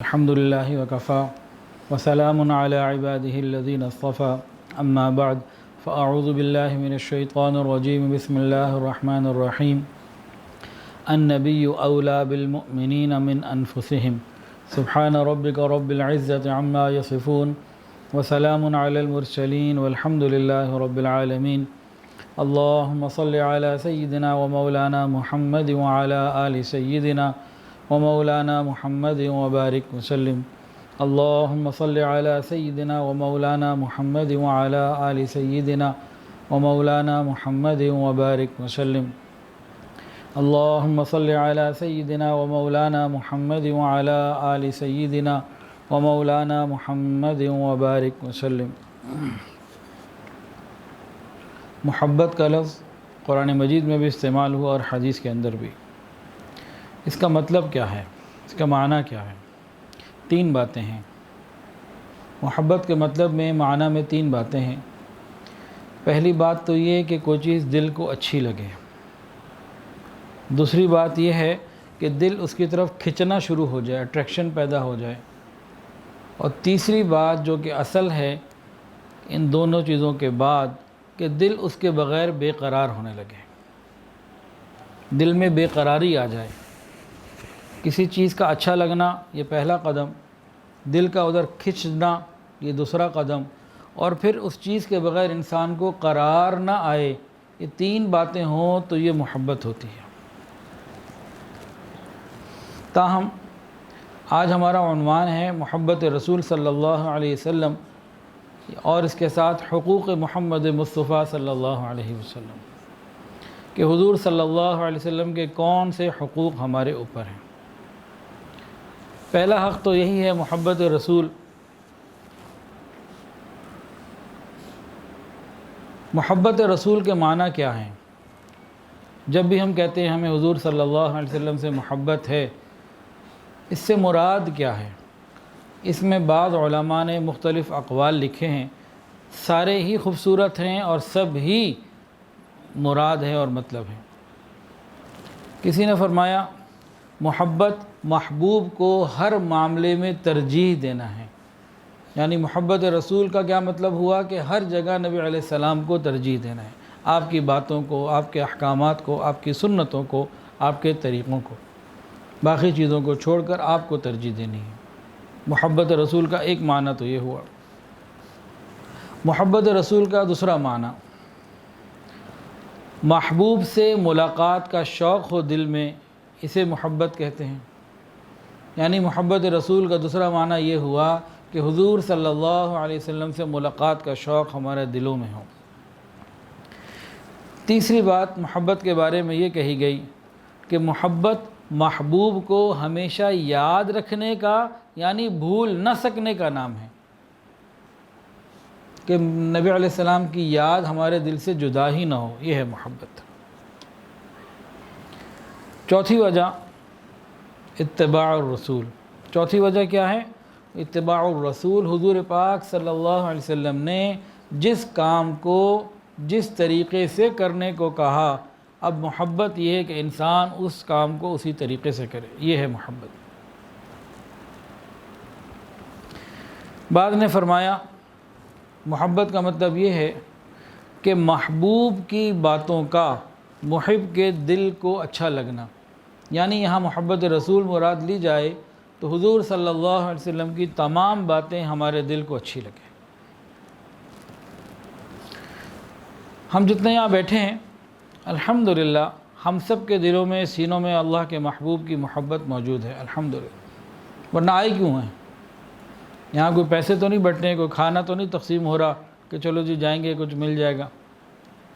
الحمد لله وكفى وسلام على عباده الذين اصطفى أما بعد فأعوذ بالله من الشيطان الرجيم بسم الله الرحمن الرحيم النبي أولى بالمؤمنين من أنفسهم سبحان ربك رب العزة عما يصفون وسلام على المرسلين والحمد لله رب العالمين اللهم صل على سيدنا ومولانا محمد وعلى آل سيدنا ومولانا محمد وبارك وسلم اللهم صل على سيدنا ومولانا محمد وعلى آل سيدنا ومولانا محمد وبارك وسلم اللهم صل على سيدنا ومولانا محمد وعلى آل سيدنا ومولانا محمد وبارك وسلم۔ محبت کا لفظ قرآن مجید میں بھی استعمال ہوا اور حدیث کے اندر بھی۔ اس کا مطلب کیا ہے، اس کا معنی کیا ہے؟ تین باتیں ہیں۔ محبت کے مطلب میں معنی میں تین باتیں ہیں۔ پہلی بات تو یہ کہ کوئی چیز دل کو اچھی لگے، دوسری بات یہ ہے کہ دل اس کی طرف کھنچنا شروع ہو جائے، اٹریکشن پیدا ہو جائے، اور تیسری بات جو کہ اصل ہے ان دونوں چیزوں کے بعد کہ دل اس کے بغیر بے قرار ہونے لگے، دل میں بے قراری آ جائے۔ کسی چیز کا اچھا لگنا یہ پہلا قدم، دل کا ادھر کھنچنا یہ دوسرا قدم، اور پھر اس چیز کے بغیر انسان کو قرار نہ آئے، یہ تین باتیں ہوں تو یہ محبت ہوتی ہے۔ تاہم آج ہمارا عنوان ہے محبت رسول صلی اللہ علیہ وسلم اور اس کے ساتھ حقوق محمد مصطفیٰ صلی اللہ علیہ وسلم، کہ حضور صلی اللہ علیہ وسلم کے کون سے حقوق ہمارے اوپر ہیں۔ پہلا حق تو یہی ہے محبت رسول۔ محبت رسول کے معنی کیا ہیں؟ جب بھی ہم کہتے ہیں ہمیں حضور صلی اللہ علیہ وسلم سے محبت ہے، اس سے مراد کیا ہے؟ اس میں بعض علماء نے مختلف اقوال لکھے ہیں، سارے ہی خوبصورت ہیں اور سب ہی مراد ہے اور مطلب ہے۔ کسی نے فرمایا محبت محبوب کو ہر معاملے میں ترجیح دینا ہے، یعنی محبت رسول کا کیا مطلب ہوا کہ ہر جگہ نبی علیہ السلام کو ترجیح دینا ہے، آپ کی باتوں کو، آپ کے احکامات کو، آپ کی سنتوں کو، آپ کے طریقوں کو، باقی چیزوں کو چھوڑ کر آپ کو ترجیح دینی ہے۔ محبت رسول کا ایک معنی تو یہ ہوا۔ محبت رسول کا دوسرا معنی محبوب سے ملاقات کا شوق ہو دل میں، اسے محبت کہتے ہیں۔ یعنی محبت رسول کا دوسرا معنی یہ ہوا کہ حضور صلی اللہ علیہ وسلم سے ملاقات کا شوق ہمارے دلوں میں ہو۔ تیسری بات محبت کے بارے میں یہ کہی گئی کہ محبت محبوب کو ہمیشہ یاد رکھنے کا یعنی بھول نہ سکنے کا نام ہے، کہ نبی علیہ السلام کی یاد ہمارے دل سے جدا ہی نہ ہو، یہ ہے محبت۔ چوتھی وجہ اتباع الرسول۔ چوتھی وجہ کیا ہے؟ اتباع الرسول۔ حضور پاک صلی اللہ علیہ وسلم نے جس کام کو جس طریقے سے کرنے کو کہا، اب محبت یہ ہے کہ انسان اس کام کو اسی طریقے سے کرے، یہ ہے محبت۔ بعض نے فرمایا محبت کا مطلب یہ ہے کہ محبوب کی باتوں کا محب کے دل کو اچھا لگنا، یعنی یہاں محبت رسول مراد لی جائے تو حضور صلی اللہ علیہ وسلم کی تمام باتیں ہمارے دل کو اچھی لگیں۔ ہم جتنے یہاں بیٹھے ہیں الحمدللہ ہم سب کے دلوں میں، سینوں میں اللہ کے محبوب کی محبت موجود ہے الحمدللہ، ورنہ آئی کیوں ہیں؟ یہاں کوئی پیسے تو نہیں بٹنے، کوئی کھانا تو نہیں تقسیم ہو رہا کہ چلو جی جائیں گے کچھ مل جائے گا،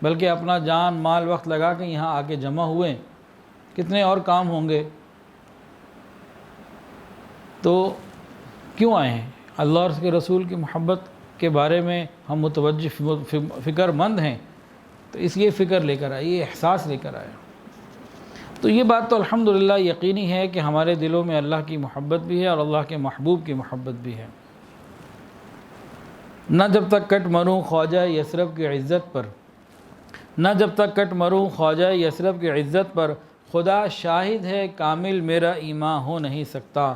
بلکہ اپنا جان مال وقت لگا کے یہاں آ کے جمع ہوئے ہیں۔ کتنے اور کام ہوں گے، تو کیوں آئے ہیں؟ اللہ اور اس کے رسول کی محبت کے بارے میں ہم متوجہ فکر مند ہیں، تو اس لیے فکر لے کر آئے، یہ احساس لے کر آئے۔ تو یہ بات تو الحمدللہ یقینی ہے کہ ہمارے دلوں میں اللہ کی محبت بھی ہے اور اللہ کے محبوب کی محبت بھی ہے۔ نہ جب تک کٹ مروں خواجہ یثرب کی عزت پر، نہ جب تک کٹ مروں خواجہ یثرب کی عزت پر، خدا شاہد ہے کامل میرا ایمان ہو نہیں سکتا،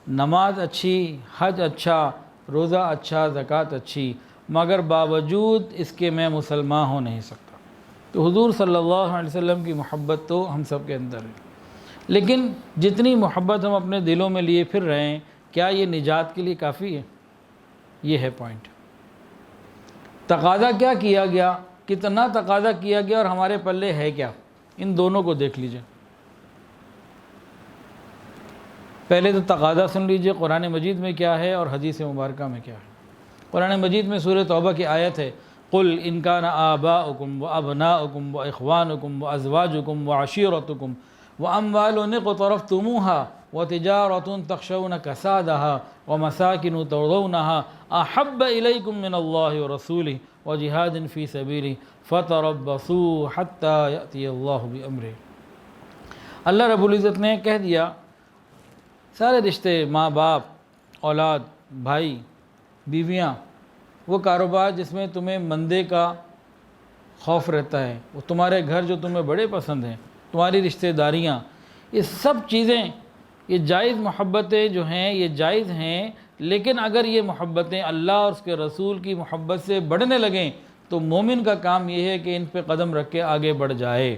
نماز اچھی، حج اچھا، روزہ اچھا، زکوٰۃ اچھی، مگر باوجود اس کے میں مسلمان ہو نہیں سکتا۔ تو حضور صلی اللہ علیہ وسلم کی محبت تو ہم سب کے اندر ہے، لیکن جتنی محبت ہم اپنے دلوں میں لیے پھر رہے ہیں، کیا یہ نجات کے لیے کافی ہے؟ یہ ہے پوائنٹ۔ تقاضا کیا کیا گیا، کتنا تقاضا کیا گیا اور ہمارے پلے ہے کیا، ان دونوں کو دیکھ لیجئے۔ پہلے تو تقاضا سن لیجئے قرآن مجید میں کیا ہے اور حدیث مبارکہ میں کیا ہے۔ قرآن مجید میں سورہ توبہ کی آیت ہے، قُلْ إِنْ كَانَ آبَاؤُكُمْ وَأَبْنَاؤُكُمْ وَإِخْوَانُكُمْ وَأَزْوَاجُكُمْ وَعَشِيرَتُكُمْ وَأَمْوَالٌ اقْتَرَفْتُمُوهَا وَتِجَارَةٌ تَخْشَوْنَ كَسَادَهَا وَمَسَاكِنُ تَرْضَوْنَهَا أَحَبَّ إِلَيْكُم مِّنَ اللَّهِ وَرَسُولِهِ وَجِهَادٍ فِي سَبِيلِهِ فَتَرَبَّصُوا حَتَّى يَأْتِيَ اللَّهُ بِأَمْرِهِ۔ اللہ رب العزت نے کہہ دیا سارے رشتے، ماں باپ، اولاد، بھائی، بیویاں، وہ کاروبار جس میں تمہیں مندے کا خوف رہتا ہے، وہ تمہارے گھر جو تمہیں بڑے پسند ہیں، تمہاری رشتہ داریاں، یہ سب چیزیں، یہ جائز محبتیں جو ہیں یہ جائز ہیں، لیکن اگر یہ محبتیں اللہ اور اس کے رسول کی محبت سے بڑھنے لگیں تو مومن کا کام یہ ہے کہ ان پہ قدم رکھ کے آگے بڑھ جائے،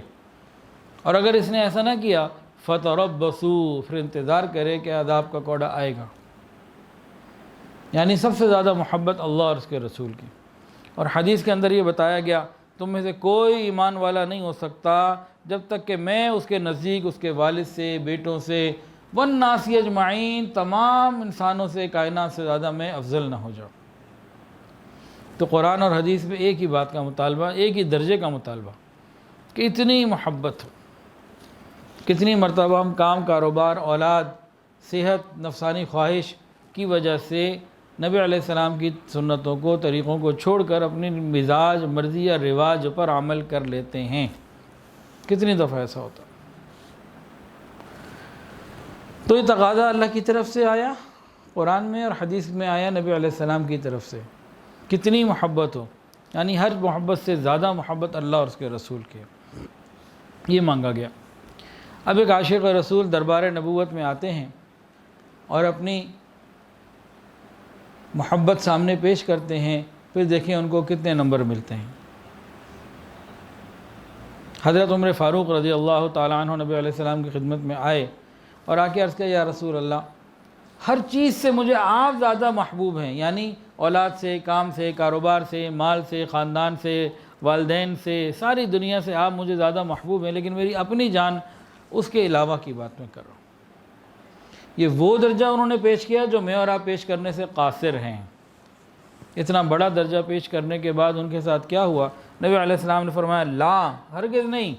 اور اگر اس نے ایسا نہ کیا فَتَرَبَّصُوا، پھر انتظار کرے کہ عذاب کا کوڑا آئے گا۔ یعنی سب سے زیادہ محبت اللہ اور اس کے رسول کی۔ اور حدیث کے اندر یہ بتایا گیا تم میں سے کوئی ایمان والا نہیں ہو سکتا جب تک کہ میں اس کے نزدیک اس کے والد سے، بیٹوں سے، وَالنَّاسِ اجمعین، تمام انسانوں سے، کائنات سے زیادہ میں افضل نہ ہو جاؤں۔ تو قرآن اور حدیث میں ایک ہی بات کا مطالبہ، ایک ہی درجے کا مطالبہ کہ اتنی محبت ہو۔ کتنی مرتبہ ہم کام، کاروبار، اولاد، صحت، نفسانی خواہش کی وجہ سے نبی علیہ السلام کی سنتوں کو، طریقوں کو چھوڑ کر اپنی مزاج، مرضی یا رواج پر عمل کر لیتے ہیں۔ کتنی دفعہ ایسا ہوتا؟ تو یہ تقاضا اللہ کی طرف سے آیا قرآن میں اور حدیث میں آیا نبی علیہ السلام کی طرف سے، کتنی محبت ہو، یعنی ہر محبت سے زیادہ محبت اللہ اور اس کے رسول کی، یہ مانگا گیا۔ اب ایک عاشق رسول دربار نبوت میں آتے ہیں اور اپنی محبت سامنے پیش کرتے ہیں، پھر دیکھیں ان کو کتنے نمبر ملتے ہیں۔ حضرت عمر فاروق رضی اللہ تعالیٰ عنہ نبی علیہ السلام کی خدمت میں آئے اور آ کے عرض کیا، یا رسول اللہ، ہر چیز سے مجھے آپ زیادہ محبوب ہیں، یعنی اولاد سے، کام سے، کاروبار سے، مال سے، خاندان سے، والدین سے، ساری دنیا سے آپ مجھے زیادہ محبوب ہیں، لیکن میری اپنی جان اس کے علاوہ کی بات میں کر رہا ہوں۔ یہ وہ درجہ انہوں نے پیش کیا جو میں اور آپ پیش کرنے سے قاصر ہیں۔ اتنا بڑا درجہ پیش کرنے کے بعد ان کے ساتھ کیا ہوا؟ نبی علیہ السلام نے فرمایا، لا، ہرگز نہیں،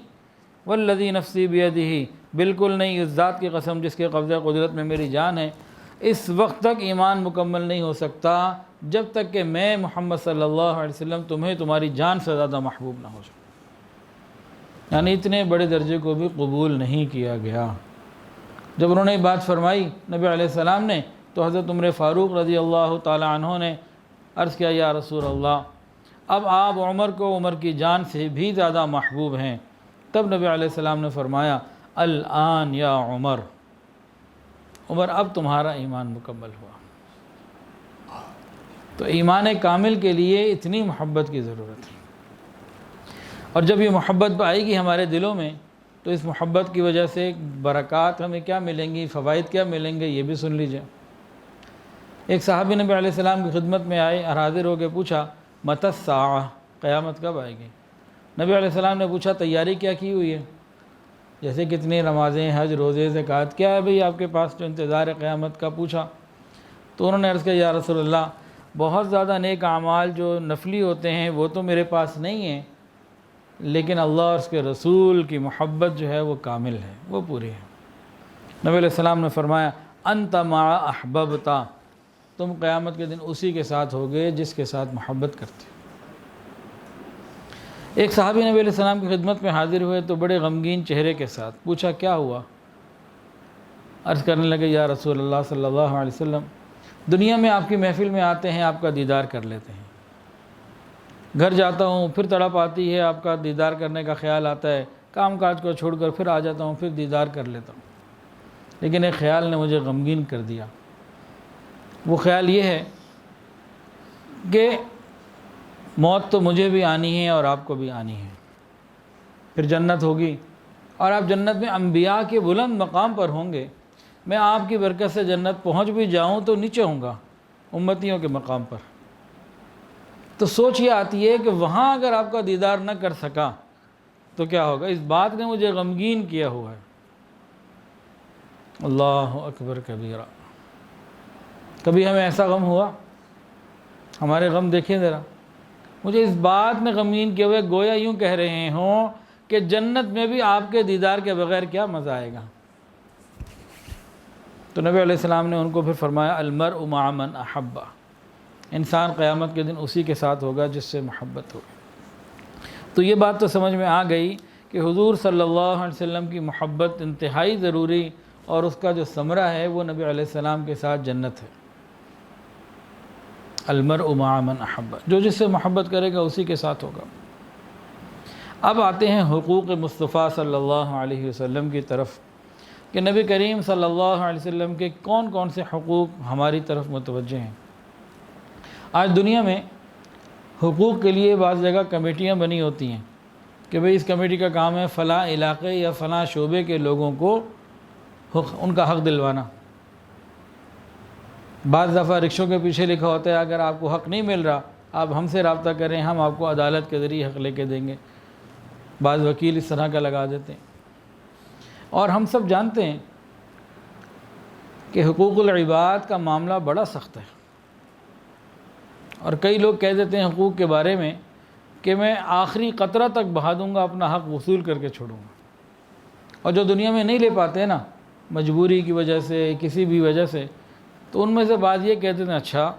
والذی نفسی بیدہ، بالکل نہیں، اس ذات کی قسم جس کے قبضہ قدرت میں میری جان ہے، اس وقت تک ایمان مکمل نہیں ہو سکتا جب تک کہ میں محمد صلی اللہ علیہ وسلم تمہیں تمہاری جان سے زیادہ محبوب نہ ہو جاؤں۔ یعنی اتنے بڑے درجے کو بھی قبول نہیں کیا گیا۔ جب انہوں نے یہ بات فرمائی نبی علیہ السلام نے تو حضرت عمر فاروق رضی اللہ تعالی عنہ نے عرض کیا، یا رسول اللہ، اب آپ عمر کو عمر کی جان سے بھی زیادہ محبوب ہیں۔ تب نبی علیہ السلام نے فرمایا، الآن یا عمر، عمر اب تمہارا ایمان مکمل ہوا۔ تو ایمان کامل کے لیے اتنی محبت کی ضرورت ہے، اور جب یہ محبت آئے گی ہمارے دلوں میں تو اس محبت کی وجہ سے برکات ہمیں کیا ملیں گی، فوائد کیا ملیں گے، یہ بھی سن لیجئے۔ ایک صحابی نبی علیہ السلام کی خدمت میں آئے اور حاضر ہو کے پوچھا، متی الساعہ، قیامت کب آئے گی؟ نبی علیہ السلام نے پوچھا، تیاری کیا کی ہوئی ہے؟ جیسے کتنی نمازیں، حج، روزے، زکوٰۃ، کیا ہے بھئی آپ کے پاس جو انتظار ہے قیامت کا؟ پوچھا تو انہوں نے عرض کیا، یا رسول اللہ، بہت زیادہ نیک اعمال جو نفلی ہوتے ہیں وہ تو میرے پاس نہیں ہیں، لیکن اللہ اور اس کے رسول کی محبت جو ہے وہ کامل ہے، وہ پوری ہے۔ نبی علیہ السلام نے فرمایا، انت ما احببتا، تم قیامت کے دن اسی کے ساتھ ہوگے جس کے ساتھ محبت کرتے۔ ایک صحابی نبی علیہ السلام کی خدمت میں حاضر ہوئے تو بڑے غمگین چہرے کے ساتھ پوچھا، کیا ہوا؟ عرض کرنے لگے، یا رسول اللہ صلی اللہ علیہ وسلم، دنیا میں آپ کی محفل میں آتے ہیں، آپ کا دیدار کر لیتے ہیں، گھر جاتا ہوں پھر تڑپ آتی ہے، آپ کا دیدار کرنے کا خیال آتا ہے، کام کاج کو چھوڑ کر پھر آ جاتا ہوں، پھر دیدار کر لیتا ہوں، لیکن ایک خیال نے مجھے غمگین کر دیا۔ وہ خیال یہ ہے کہ موت تو مجھے بھی آنی ہے اور آپ کو بھی آنی ہے، پھر جنت ہوگی اور آپ جنت میں انبیاء کے بلند مقام پر ہوں گے، میں آپ کی برکت سے جنت پہنچ بھی جاؤں تو نیچے ہوں گا امتیوں کے مقام پر۔ تو سوچ یہ آتی ہے کہ وہاں اگر آپ کا دیدار نہ کر سکا تو کیا ہوگا؟ اس بات نے مجھے غمگین کیا ہوا ہے۔ اللہ اکبر کبیرہ۔ کبھی ہمیں ایسا غم ہوا؟ ہمارے غم دیکھیں ذرا۔ مجھے اس بات میں غمگین کیے ہوئے گویا یوں کہہ رہے ہوں کہ جنت میں بھی آپ کے دیدار کے بغیر کیا مزہ آئے گا۔ تو نبی علیہ السلام نے ان کو پھر فرمایا المرء مع من احب، انسان قیامت کے دن اسی کے ساتھ ہوگا جس سے محبت ہوگی۔ تو یہ بات تو سمجھ میں آ گئی کہ حضور صلی اللہ علیہ وسلم کی محبت انتہائی ضروری، اور اس کا جو ثمرہ ہے وہ نبی علیہ السلام کے ساتھ جنت ہے۔ المرء مع من احب، جو جس سے محبت کرے گا اسی کے ساتھ ہوگا۔ اب آتے ہیں حقوق مصطفیٰ صلی اللہ علیہ وسلم کی طرف کہ نبی کریم صلی اللہ علیہ وسلم کے کون کون سے حقوق ہماری طرف متوجہ ہیں۔ آج دنیا میں حقوق کے لیے بعض جگہ کمیٹیاں بنی ہوتی ہیں کہ بھئی اس کمیٹی کا کام ہے فلاں علاقے یا فلاں شعبے کے لوگوں کو ان کا حق دلوانا۔ بعض دفعہ رکشوں کے پیچھے لکھا ہوتا ہے اگر آپ کو حق نہیں مل رہا آپ ہم سے رابطہ کریں، ہم آپ کو عدالت کے ذریعے حق لے کے دیں گے۔ بعض وکیل اس طرح کا لگا دیتے ہیں، اور ہم سب جانتے ہیں کہ حقوق العباد کا معاملہ بڑا سخت ہے، اور کئی لوگ کہہ دیتے ہیں حقوق کے بارے میں کہ میں آخری قطرہ تک بہا دوں گا، اپنا حق وصول کر کے چھوڑوں گا، اور جو دنیا میں نہیں لے پاتے نا مجبوری کی وجہ سے کسی بھی وجہ سے، تو ان میں سے بعض یہ کہتے ہیں اچھا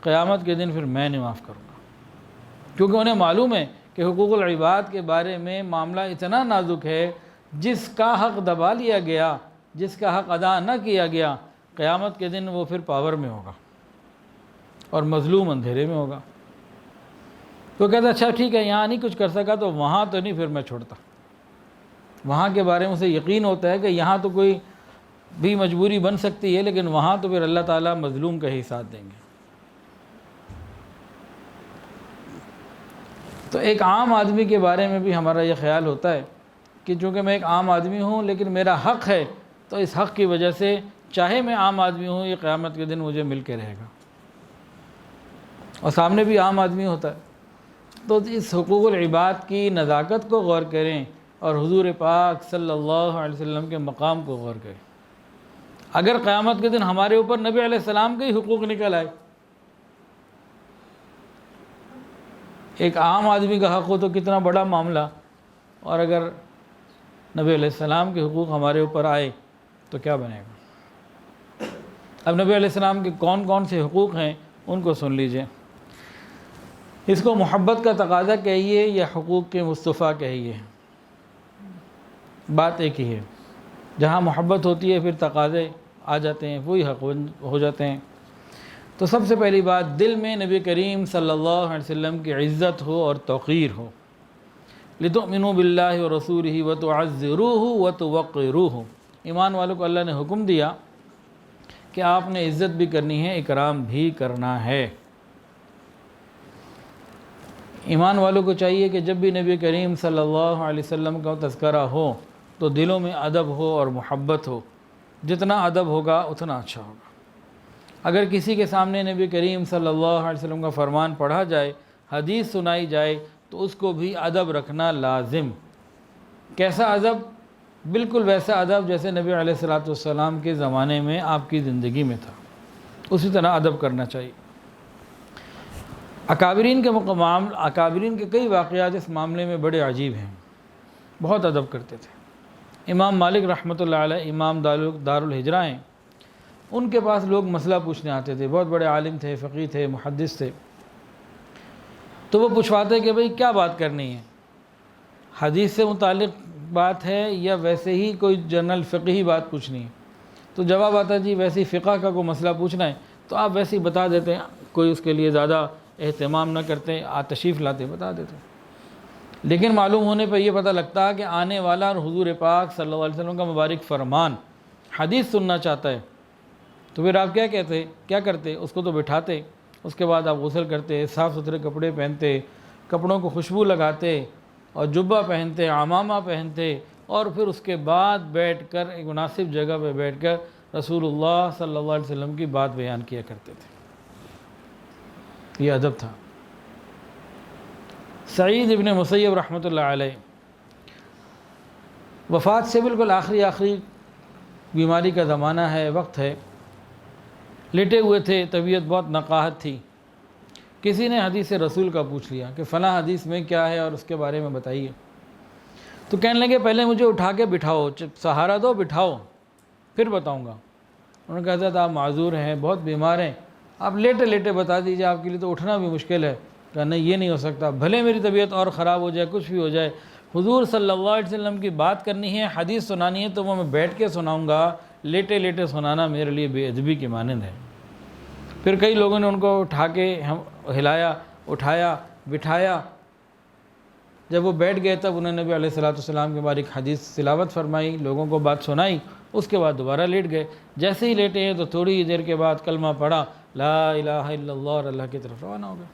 قیامت کے دن پھر میں نہیں معاف کروں گا، کیونکہ انہیں معلوم ہے کہ حقوق العباد کے بارے میں معاملہ اتنا نازک ہے، جس کا حق دبا لیا گیا، جس کا حق ادا نہ کیا گیا، قیامت کے دن وہ پھر پاور میں ہوگا اور مظلوم اندھیرے میں ہوگا۔ تو کہتا اچھا ٹھیک ہے یہاں نہیں کچھ کر سکا تو وہاں تو نہیں پھر میں چھوڑتا، وہاں کے بارے میں اسے یقین ہوتا ہے کہ یہاں تو کوئی بھی مجبوری بن سکتی ہے، لیکن وہاں تو پھر اللہ تعالیٰ مظلوم کا ہی ساتھ دیں گے۔ تو ایک عام آدمی کے بارے میں بھی ہمارا یہ خیال ہوتا ہے کہ چونکہ میں ایک عام آدمی ہوں لیکن میرا حق ہے، تو اس حق کی وجہ سے چاہے میں عام آدمی ہوں یہ قیامت کے دن مجھے مل کے رہے گا، اور سامنے بھی عام آدمی ہوتا ہے۔ تو اس حقوق العباد کی نزاکت کو غور کریں اور حضور پاک صلی اللہ علیہ وسلم کے مقام کو غور کریں۔ اگر قیامت کے دن ہمارے اوپر نبی علیہ السلام کے ہی حقوق نکل آئے، ایک عام آدمی کا حق ہو تو کتنا بڑا معاملہ، اور اگر نبی علیہ السلام کے حقوق ہمارے اوپر آئے تو کیا بنے گا۔ اب نبی علیہ السلام کے کون کون سے حقوق ہیں ان کو سن لیجئے۔ اس کو محبت کا تقاضا کہیے یا حقوق کے مصطفیٰ کہیے، بات ایک ہی ہے۔ جہاں محبت ہوتی ہے پھر تقاضے آ جاتے ہیں، وہی حق ہو جاتے ہیں۔ تو سب سے پہلی بات، دل میں نبی کریم صلی اللہ علیہ وسلم کی عزت ہو اور توقیر ہو۔ لِتُؤْمِنُوا بِاللَّهِ وَرَسُولِهِ وَتُعَزِّرُوهُ وَتُوَقِّرُوهُ، ایمان والوں کو اللہ نے حکم دیا کہ آپ نے عزت بھی کرنی ہے، اکرام بھی کرنا ہے۔ ایمان والوں کو چاہیے کہ جب بھی نبی کریم صلی اللہ علیہ وسلم کا تذکرہ ہو تو دلوں میں ادب ہو اور محبت ہو، جتنا ادب ہوگا اتنا اچھا ہوگا۔ اگر کسی کے سامنے نبی کریم صلی اللہ علیہ وسلم کا فرمان پڑھا جائے، حدیث سنائی جائے، تو اس کو بھی ادب رکھنا لازم۔ کیسا ادب؟ بالکل ویسا ادب جیسے نبی علیہ السلام کے زمانے میں آپ کی زندگی میں تھا، اسی طرح ادب کرنا چاہیے۔ اکابرین کے کئی واقعات اس معاملے میں بڑے عجیب ہیں، بہت ادب کرتے تھے۔ امام مالک رحمۃ اللہ علیہ امام دار الہجرہ ہیں، ان کے پاس لوگ مسئلہ پوچھنے آتے تھے، بہت بڑے عالم تھے، فقیہ تھے، محدث تھے۔ تو وہ پوچھواتے کہ بھئی کیا بات کرنی ہے، حدیث سے متعلق بات ہے یا ویسے ہی کوئی جنرل فقہی بات پوچھنی ہے؟ تو جواب آتا جی ویسے فقہ کا کوئی مسئلہ پوچھنا ہے تو آپ ویسے ہی بتا دیتے ہیں، کوئی اس کے لیے زیادہ اہتمام نہ کرتے، تشریف لاتے بتا دیتے۔ لیکن معلوم ہونے پہ یہ پتہ لگتا کہ آنے والا اور حضور پاک صلی اللہ علیہ وسلم کا مبارک فرمان حدیث سننا چاہتا ہے، تو پھر آپ کیا کرتے؟ اس کو تو بٹھاتے، اس کے بعد آپ غسل کرتے، صاف ستھرے کپڑے پہنتے، کپڑوں کو خوشبو لگاتے اور جبہ پہنتے، عمامہ پہنتے، اور پھر اس کے بعد بیٹھ کر ایک مناسب جگہ پہ بیٹھ کر رسول اللہ صلی اللہ علیہ وسلم کی بات بیان کیا کرتے تھے۔ یہ ادب تھا۔ سعید ابن مسیب رحمۃ اللہ علیہ وفات سے بالکل آخری بیماری کا زمانہ ہے، وقت ہے، لیٹے ہوئے تھے، طبیعت بہت نقاہت تھی۔ کسی نے حدیث رسول کا پوچھ لیا کہ فلاں حدیث میں کیا ہے اور اس کے بارے میں بتائیے۔ تو کہنے لگے پہلے مجھے اٹھا کے بٹھاؤ، سہارا دو، بٹھاؤ، پھر بتاؤں گا۔ انہوں نے کہا حضرت آپ معذور ہیں، بہت بیمار ہیں، آپ لیٹے لیٹے بتا دیجئے، آپ کے لیے تو اٹھنا بھی مشکل ہے۔ کہا نہیں، یہ نہیں ہو سکتا، بھلے میری طبیعت اور خراب ہو جائے، کچھ بھی ہو جائے، حضور صلی اللہ علیہ وسلم کی بات کرنی ہے، حدیث سنانی ہے، تو وہ میں بیٹھ کے سناؤں گا، لیٹے لیٹے سنانا میرے لیے بے ادبی کے مانند ہے۔ پھر کئی لوگوں نے ان کو اٹھا کے ہلایا، اٹھایا، بٹھایا۔ جب وہ بیٹھ گئے تب انہوں نے نبی علیہ السلام کے بارے ایک حدیث تلاوت فرمائی، لوگوں کو بات سنائی، اس کے بعد دوبارہ لیٹ گئے۔ جیسے ہی لیٹے ہیں تو تھوڑی دیر کے بعد کلمہ پڑھا، لا الہ الا اللہ، اور اللہ کی طرف روانہ ہو گئے۔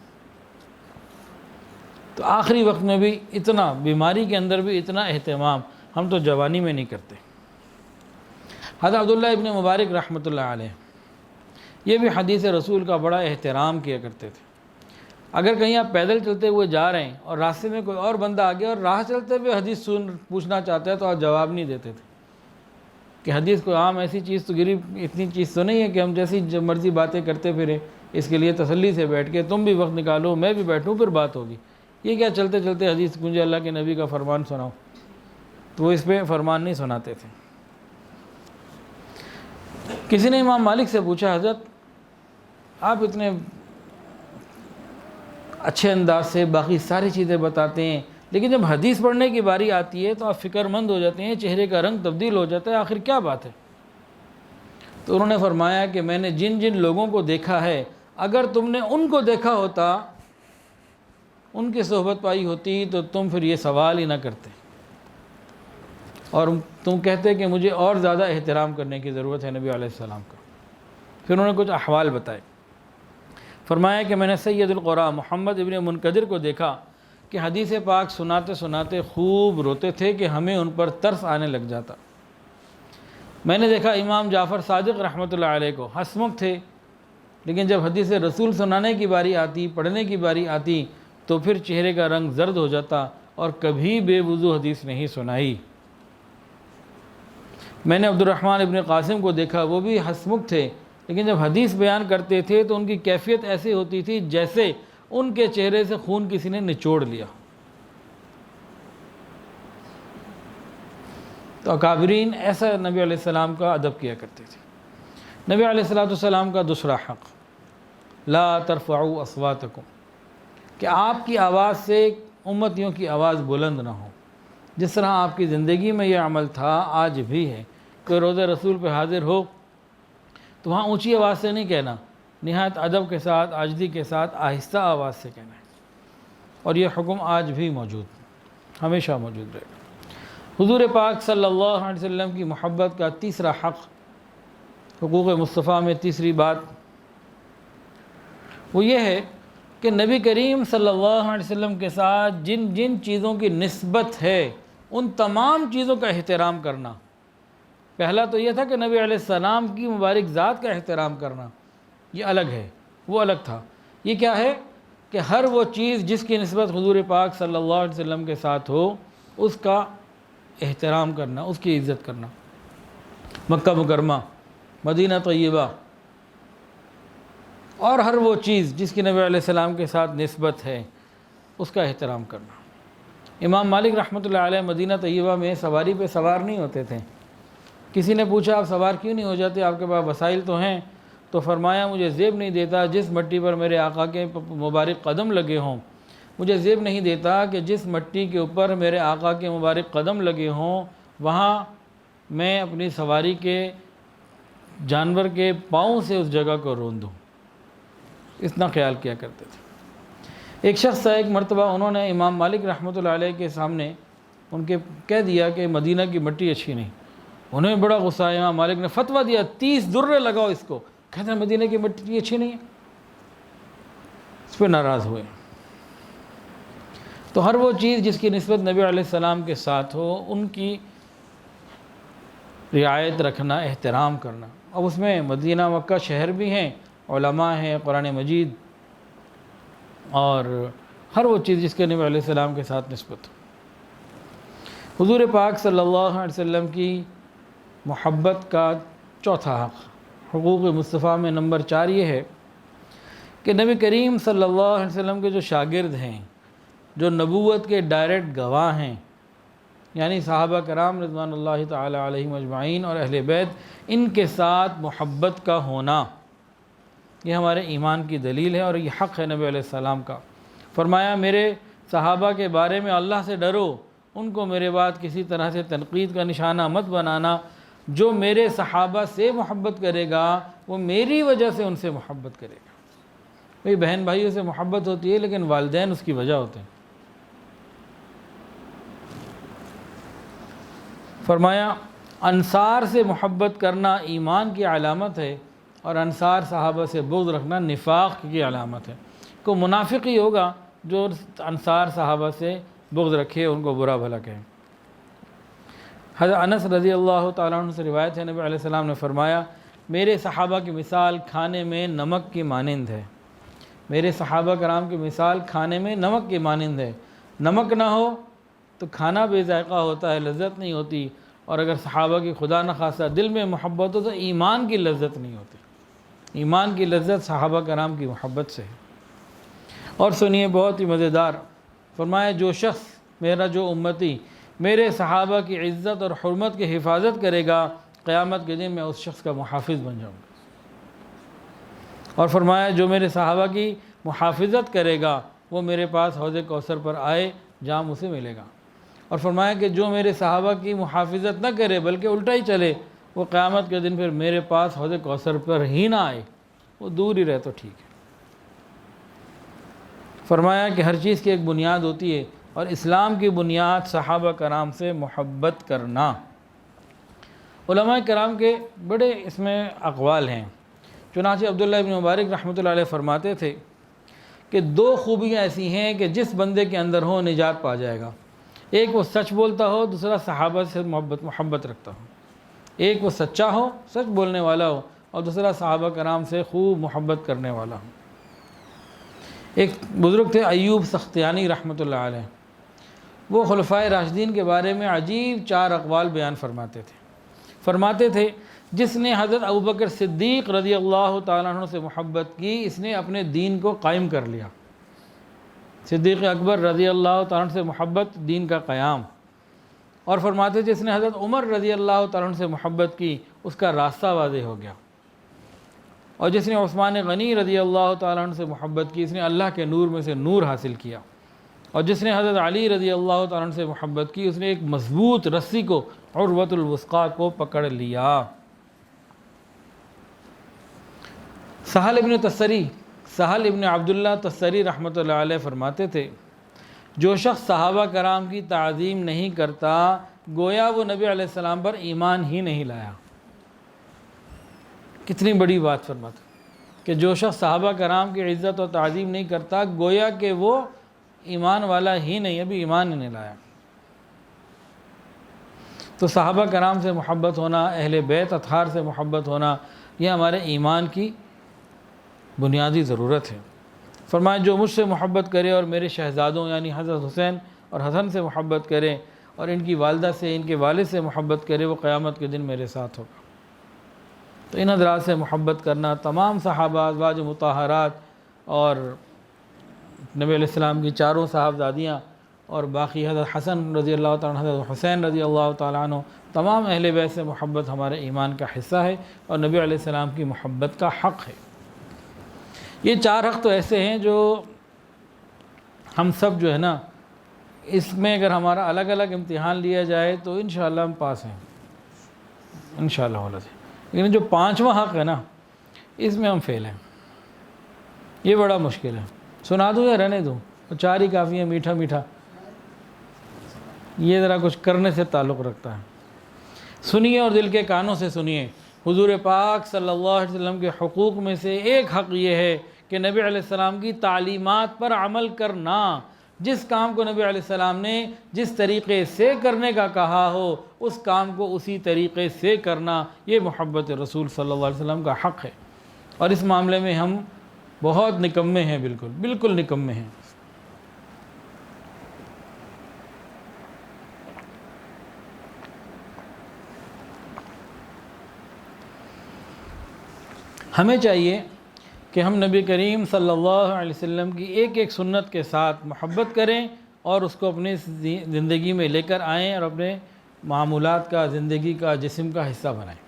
تو آخری وقت میں بھی اتنا، بیماری کے اندر بھی اتنا اہتمام ہم تو جوانی میں نہیں کرتے۔ حضرت عبداللہ ابن مبارک رحمۃ اللہ علیہ یہ بھی حدیث رسول کا بڑا احترام کیا کرتے تھے۔ اگر کہیں آپ پیدل چلتے ہوئے جا رہے ہیں اور راستے میں کوئی اور بندہ آ گیا اور راہ چلتے ہوئے حدیث پوچھنا چاہتا ہے تو آپ جواب نہیں دیتے تھے کہ حدیث کوئی عام ایسی چیز تو اتنی چیز تو نہیں ہے کہ ہم جیسی جو مرضی باتیں کرتے پھریں۔ اس کے لیے تسلی سے بیٹھ کے تم بھی وقت نکالو، میں بھی بیٹھوں، پھر بات ہوگی۔ یہ کیا چلتے چلتے حدیث مجھے اللہ کے نبی کا فرمان سناؤ، تو وہ اس پہ فرمان نہیں سناتے تھے۔ کسی نے امام مالک سے پوچھا حضرت آپ اتنے اچھے انداز سے باقی ساری چیزیں بتاتے ہیں، لیکن جب حدیث پڑھنے کی باری آتی ہے تو آپ فکر مند ہو جاتے ہیں، چہرے کا رنگ تبدیل ہو جاتا ہے، آخر کیا بات ہے؟ تو انہوں نے فرمایا کہ میں نے جن جن لوگوں کو دیکھا ہے، اگر تم نے ان کو دیکھا ہوتا، ان کی صحبت پائی ہوتی، تو تم پھر یہ سوال ہی نہ کرتے اور تم کہتے کہ مجھے اور زیادہ احترام کرنے کی ضرورت ہے نبی علیہ السلام کا۔ پھر انہوں نے کچھ احوال بتائے، فرمایا کہ میں نے سید القرا محمد ابن منقدر کو دیکھا کہ حدیث پاک سناتے سناتے خوب روتے تھے کہ ہمیں ان پر ترس آنے لگ جاتا۔ میں نے دیکھا امام جعفر صادق رحمۃ اللہ علیہ کو، ہنسمکھ تھے، لیکن جب حدیث رسول سنانے کی باری آتی، پڑھنے کی باری آتی، تو پھر چہرے کا رنگ زرد ہو جاتا اور کبھی بے وضو حدیث نہیں سنائی۔ میں نے عبد الرحمن ابن قاسم کو دیکھا، وہ بھی ہنسمکھ تھے، لیکن جب حدیث بیان کرتے تھے تو ان کی کیفیت ایسی ہوتی تھی جیسے ان کے چہرے سے خون کسی نے نچوڑ لیا۔ تو اکابرین ایسا نبی علیہ السلام کا ادب کیا کرتے تھے۔ نبی علیہ السلام کا دوسرا حق، لا ترفعوا اصواتکم، کہ آپ کی آواز سے امتیوں کی آواز بلند نہ ہو۔ جس طرح آپ کی زندگی میں یہ عمل تھا، آج بھی ہے، کہ روضہ رسول پہ حاضر ہو تو وہاں اونچی آواز سے نہیں کہنا، نہایت ادب کے ساتھ، عاجزی کے ساتھ، آہستہ آواز سے کہنا ہے، اور یہ حکم آج بھی موجود، ہمیشہ موجود رہے گا۔ حضور پاک صلی اللہ علیہ وسلم کی محبت کا تیسرا حق، حقوق مصطفیٰ میں تیسری بات، وہ یہ ہے کہ نبی کریم صلی اللہ علیہ وسلم کے ساتھ جن جن چیزوں کی نسبت ہے ان تمام چیزوں کا احترام کرنا۔ پہلا تو یہ تھا کہ نبی علیہ السلام کی مبارک ذات کا احترام کرنا، یہ الگ ہے، وہ الگ تھا۔ یہ کیا ہے کہ ہر وہ چیز جس کی نسبت حضور پاک صلی اللہ علیہ وسلم کے ساتھ ہو، اس کا احترام کرنا، اس کی عزت کرنا۔ مکہ مکرمہ، مدینہ طیبہ، اور ہر وہ چیز جس کی نبی علیہ السلام کے ساتھ نسبت ہے، اس کا احترام کرنا۔ امام مالک رحمۃ اللہ علیہ مدینہ طیبہ میں سواری پہ سوار نہیں ہوتے تھے۔ کسی نے پوچھا آپ سوار کیوں نہیں ہو جاتے، آپ کے پاس وسائل تو ہیں؟ تو فرمایا مجھے زیب نہیں دیتا جس مٹی پر میرے آقا کے مبارک قدم لگے ہوں، مجھے زیب نہیں دیتا کہ جس مٹی کے اوپر میرے آقا کے مبارک قدم لگے ہوں وہاں میں اپنی سواری کے جانور کے پاؤں سے اس جگہ کو رون دوں۔ اتنا خیال کیا کرتے تھے۔ ایک شخص تھا، ایک مرتبہ انہوں نے امام مالک رحمۃ اللہ علیہ کے سامنے ان کے کہہ دیا کہ مدینہ کی مٹی اچھی نہیں، انہیں بڑا غصہ آیا، امام مالک نے فتویٰ دیا 30 درے لگاؤ اس کو، کہتے ہیں مدینہ کی مٹی اچھی نہیں ہے، اس پہ ناراض ہوئے۔ تو ہر وہ چیز جس کی نسبت نبی علیہ السلام کے ساتھ ہو ان کی رعایت رکھنا، احترام کرنا۔ اب اس میں مدینہ مکہ شہر بھی ہیں، علماء ہیں، قرآن مجید، اور ہر وہ چیز جس کے نبی علیہ السلام کے ساتھ نسبت ہو۔ حضور پاک صلی اللہ علیہ وسلم کی محبت کا چوتھا حق، حقوق مصطفیٰ میں نمبر 4 یہ ہے کہ نبی کریم صلی اللہ علیہ وسلم کے جو شاگرد ہیں، جو نبوت کے ڈائریکٹ گواہ ہیں، یعنی صحابہ کرام رضوان اللہ تعالی علیہم اجمعین اور اہل بیت، ان کے ساتھ محبت کا ہونا یہ ہمارے ایمان کی دلیل ہے اور یہ حق ہے نبی علیہ السلام کا۔ فرمایا میرے صحابہ کے بارے میں اللہ سے ڈرو، ان کو میرے بعد کسی طرح سے تنقید کا نشانہ مت بنانا، جو میرے صحابہ سے محبت کرے گا وہ میری وجہ سے ان سے محبت کرے گا۔ بھئی بہن بھائیوں سے محبت ہوتی ہے لیکن والدین اس کی وجہ ہوتے ہیں۔ فرمایا انصار سے محبت کرنا ایمان کی علامت ہے اور انصار صحابہ سے بغض رکھنا نفاق کی علامت ہے۔ کوئی منافق ہی ہوگا جو انصار صحابہ سے بغض رکھے، ان کو برا بھلا کہے۔ حضرت انس رضی اللہ تعالیٰ عنہ سے روایت ہے، نبی علیہ السلام نے فرمایا میرے صحابہ کی مثال کھانے میں نمک کی مانند ہے۔ میرے صحابہ کرام کی مثال کھانے میں نمک کی مانند ہے۔ نمک نہ ہو تو کھانا بے ذائقہ ہوتا ہے، لذت نہیں ہوتی، اور اگر صحابہ کی خدا نخواستہ دل میں محبت ہو تو ایمان کی لذت نہیں ہوتی۔ ایمان کی لذت صحابہ کرام کی محبت سے ہے۔ اور سنیے بہت ہی مزیدار، فرمایا جو شخص میرا جو امتی میرے صحابہ کی عزت اور حرمت کی حفاظت کرے گا، قیامت کے دن میں اس شخص کا محافظ بن جاؤں گا۔ اور فرمایا جو میرے صحابہ کی محافظت کرے گا وہ میرے پاس حوض کوثر پر آئے، جام اسے ملے گا۔ اور فرمایا کہ جو میرے صحابہ کی محافظت نہ کرے بلکہ الٹا ہی چلے، وہ قیامت کے دن پھر میرے پاس حوض کوثر پر ہی نہ آئے، وہ دور ہی رہے تو ٹھیک ہے۔ فرمایا کہ ہر چیز کی ایک بنیاد ہوتی ہے اور اسلام کی بنیاد صحابہ کرام سے محبت کرنا۔ علماء کرام کے بڑے اس میں اقوال ہیں، چنانچہ عبداللہ ابن مبارک رحمۃ اللہ علیہ فرماتے تھے کہ 2 خوبیاں ایسی ہیں کہ جس بندے کے اندر ہو نجات پا جائے گا، ایک وہ سچ بولتا ہو، دوسرا صحابہ سے محبت رکھتا ہو۔ ایک وہ سچا ہو، سچ بولنے والا ہو، اور دوسرا صحابہ کرام سے خوب محبت کرنے والا ہو۔ ایک بزرگ تھے ایوب سختیانی رحمۃ اللہ علیہ، وہ خلفائے راشدین کے بارے میں عجیب 4 اقوال بیان فرماتے تھے جس نے حضرت ابوبکر صدیق رضی اللہ تعالیٰ عنہ سے محبت کی، اس نے اپنے دین کو قائم کر لیا۔ صدیق اکبر رضی اللہ تعالیٰ عنہ سے محبت، دین کا قیام۔ اور فرماتے تھے جس نے حضرت عمر رضی اللہ تعالیٰ عنہ سے محبت کی، اس کا راستہ واضح ہو گیا۔ اور جس نے عثمان غنی رضی اللہ تعالیٰ عنہ سے محبت کی، اس نے اللہ کے نور میں سے نور حاصل کیا۔ اور جس نے حضرت علی رضی اللہ تعالیٰ عنہ سے محبت کی، اس نے ایک مضبوط رسی کو، عروۃ الوثقیٰ کو پکڑ لیا۔ سہل ابن عبداللہ تستری رحمۃ اللہ علیہ فرماتے تھے جو شخص صحابہ کرام کی تعظیم نہیں کرتا گویا وہ نبی علیہ السلام پر ایمان ہی نہیں لایا۔ کتنی بڑی بات فرماتے کہ جو شخص صحابہ کرام کی عزت اور تعظیم نہیں کرتا گویا کہ وہ ایمان والا ہی نہیں، ابھی ایمان ہی نہیں لایا۔ تو صحابہ کرام سے محبت ہونا، اہل بیت اطہار سے محبت ہونا، یہ ہمارے ایمان کی بنیادی ضرورت ہے۔ فرمایا جو مجھ سے محبت کرے اور میرے شہزادوں یعنی حضرت حسین اور حسن سے محبت کرے اور ان کی والدہ سے، ان کے والد سے محبت کرے، وہ قیامت کے دن میرے ساتھ ہوگا۔ تو ان حضرات سے محبت کرنا، تمام صحابہ، ازواج مطہرات اور نبی علیہ السلام کی 4 صاحبزادیاں اور باقی حضرت حسن رضی اللہ تعالیٰ عنہ، حضرت حسین رضی اللہ تعالیٰ عنہ، تمام اہل بیت سے محبت ہمارے ایمان کا حصہ ہے اور نبی علیہ السلام کی محبت کا حق ہے۔ یہ 4 حق تو ایسے ہیں جو ہم سب جو ہے نا، اس میں اگر ہمارا الگ الگ امتحان لیا جائے تو انشاءاللہ ہم پاس ہیں انشاءاللہ والا سے، لیکن جو 5واں حق ہے نا، اس میں ہم فیل ہیں۔ یہ بڑا مشکل ہے۔ سنا دوں یا رہنے دوں؟ 4 ہی کافی ہے، میٹھا میٹھا۔ یہ ذرا کچھ کرنے سے تعلق رکھتا ہے۔ سنیے اور دل کے کانوں سے سنیے۔ حضور پاک صلی اللہ علیہ وسلم کے حقوق میں سے ایک حق یہ ہے کہ نبی علیہ السلام کی تعلیمات پر عمل کرنا، جس کام کو نبی علیہ السلام نے جس طریقے سے کرنے کا کہا ہو اس کام کو اسی طریقے سے کرنا، یہ محبت رسول صلی اللہ علیہ وسلم کا حق ہے۔ اور اس معاملے میں ہم بہت نکمے ہیں، بالکل نکمے ہیں۔ ہمیں چاہیے کہ ہم نبی کریم صلی اللہ علیہ وسلم کی ایک ایک سنت کے ساتھ محبت کریں اور اس کو اپنی زندگی میں لے کر آئیں اور اپنے معمولات کا، زندگی کا، جسم کا حصہ بنائیں۔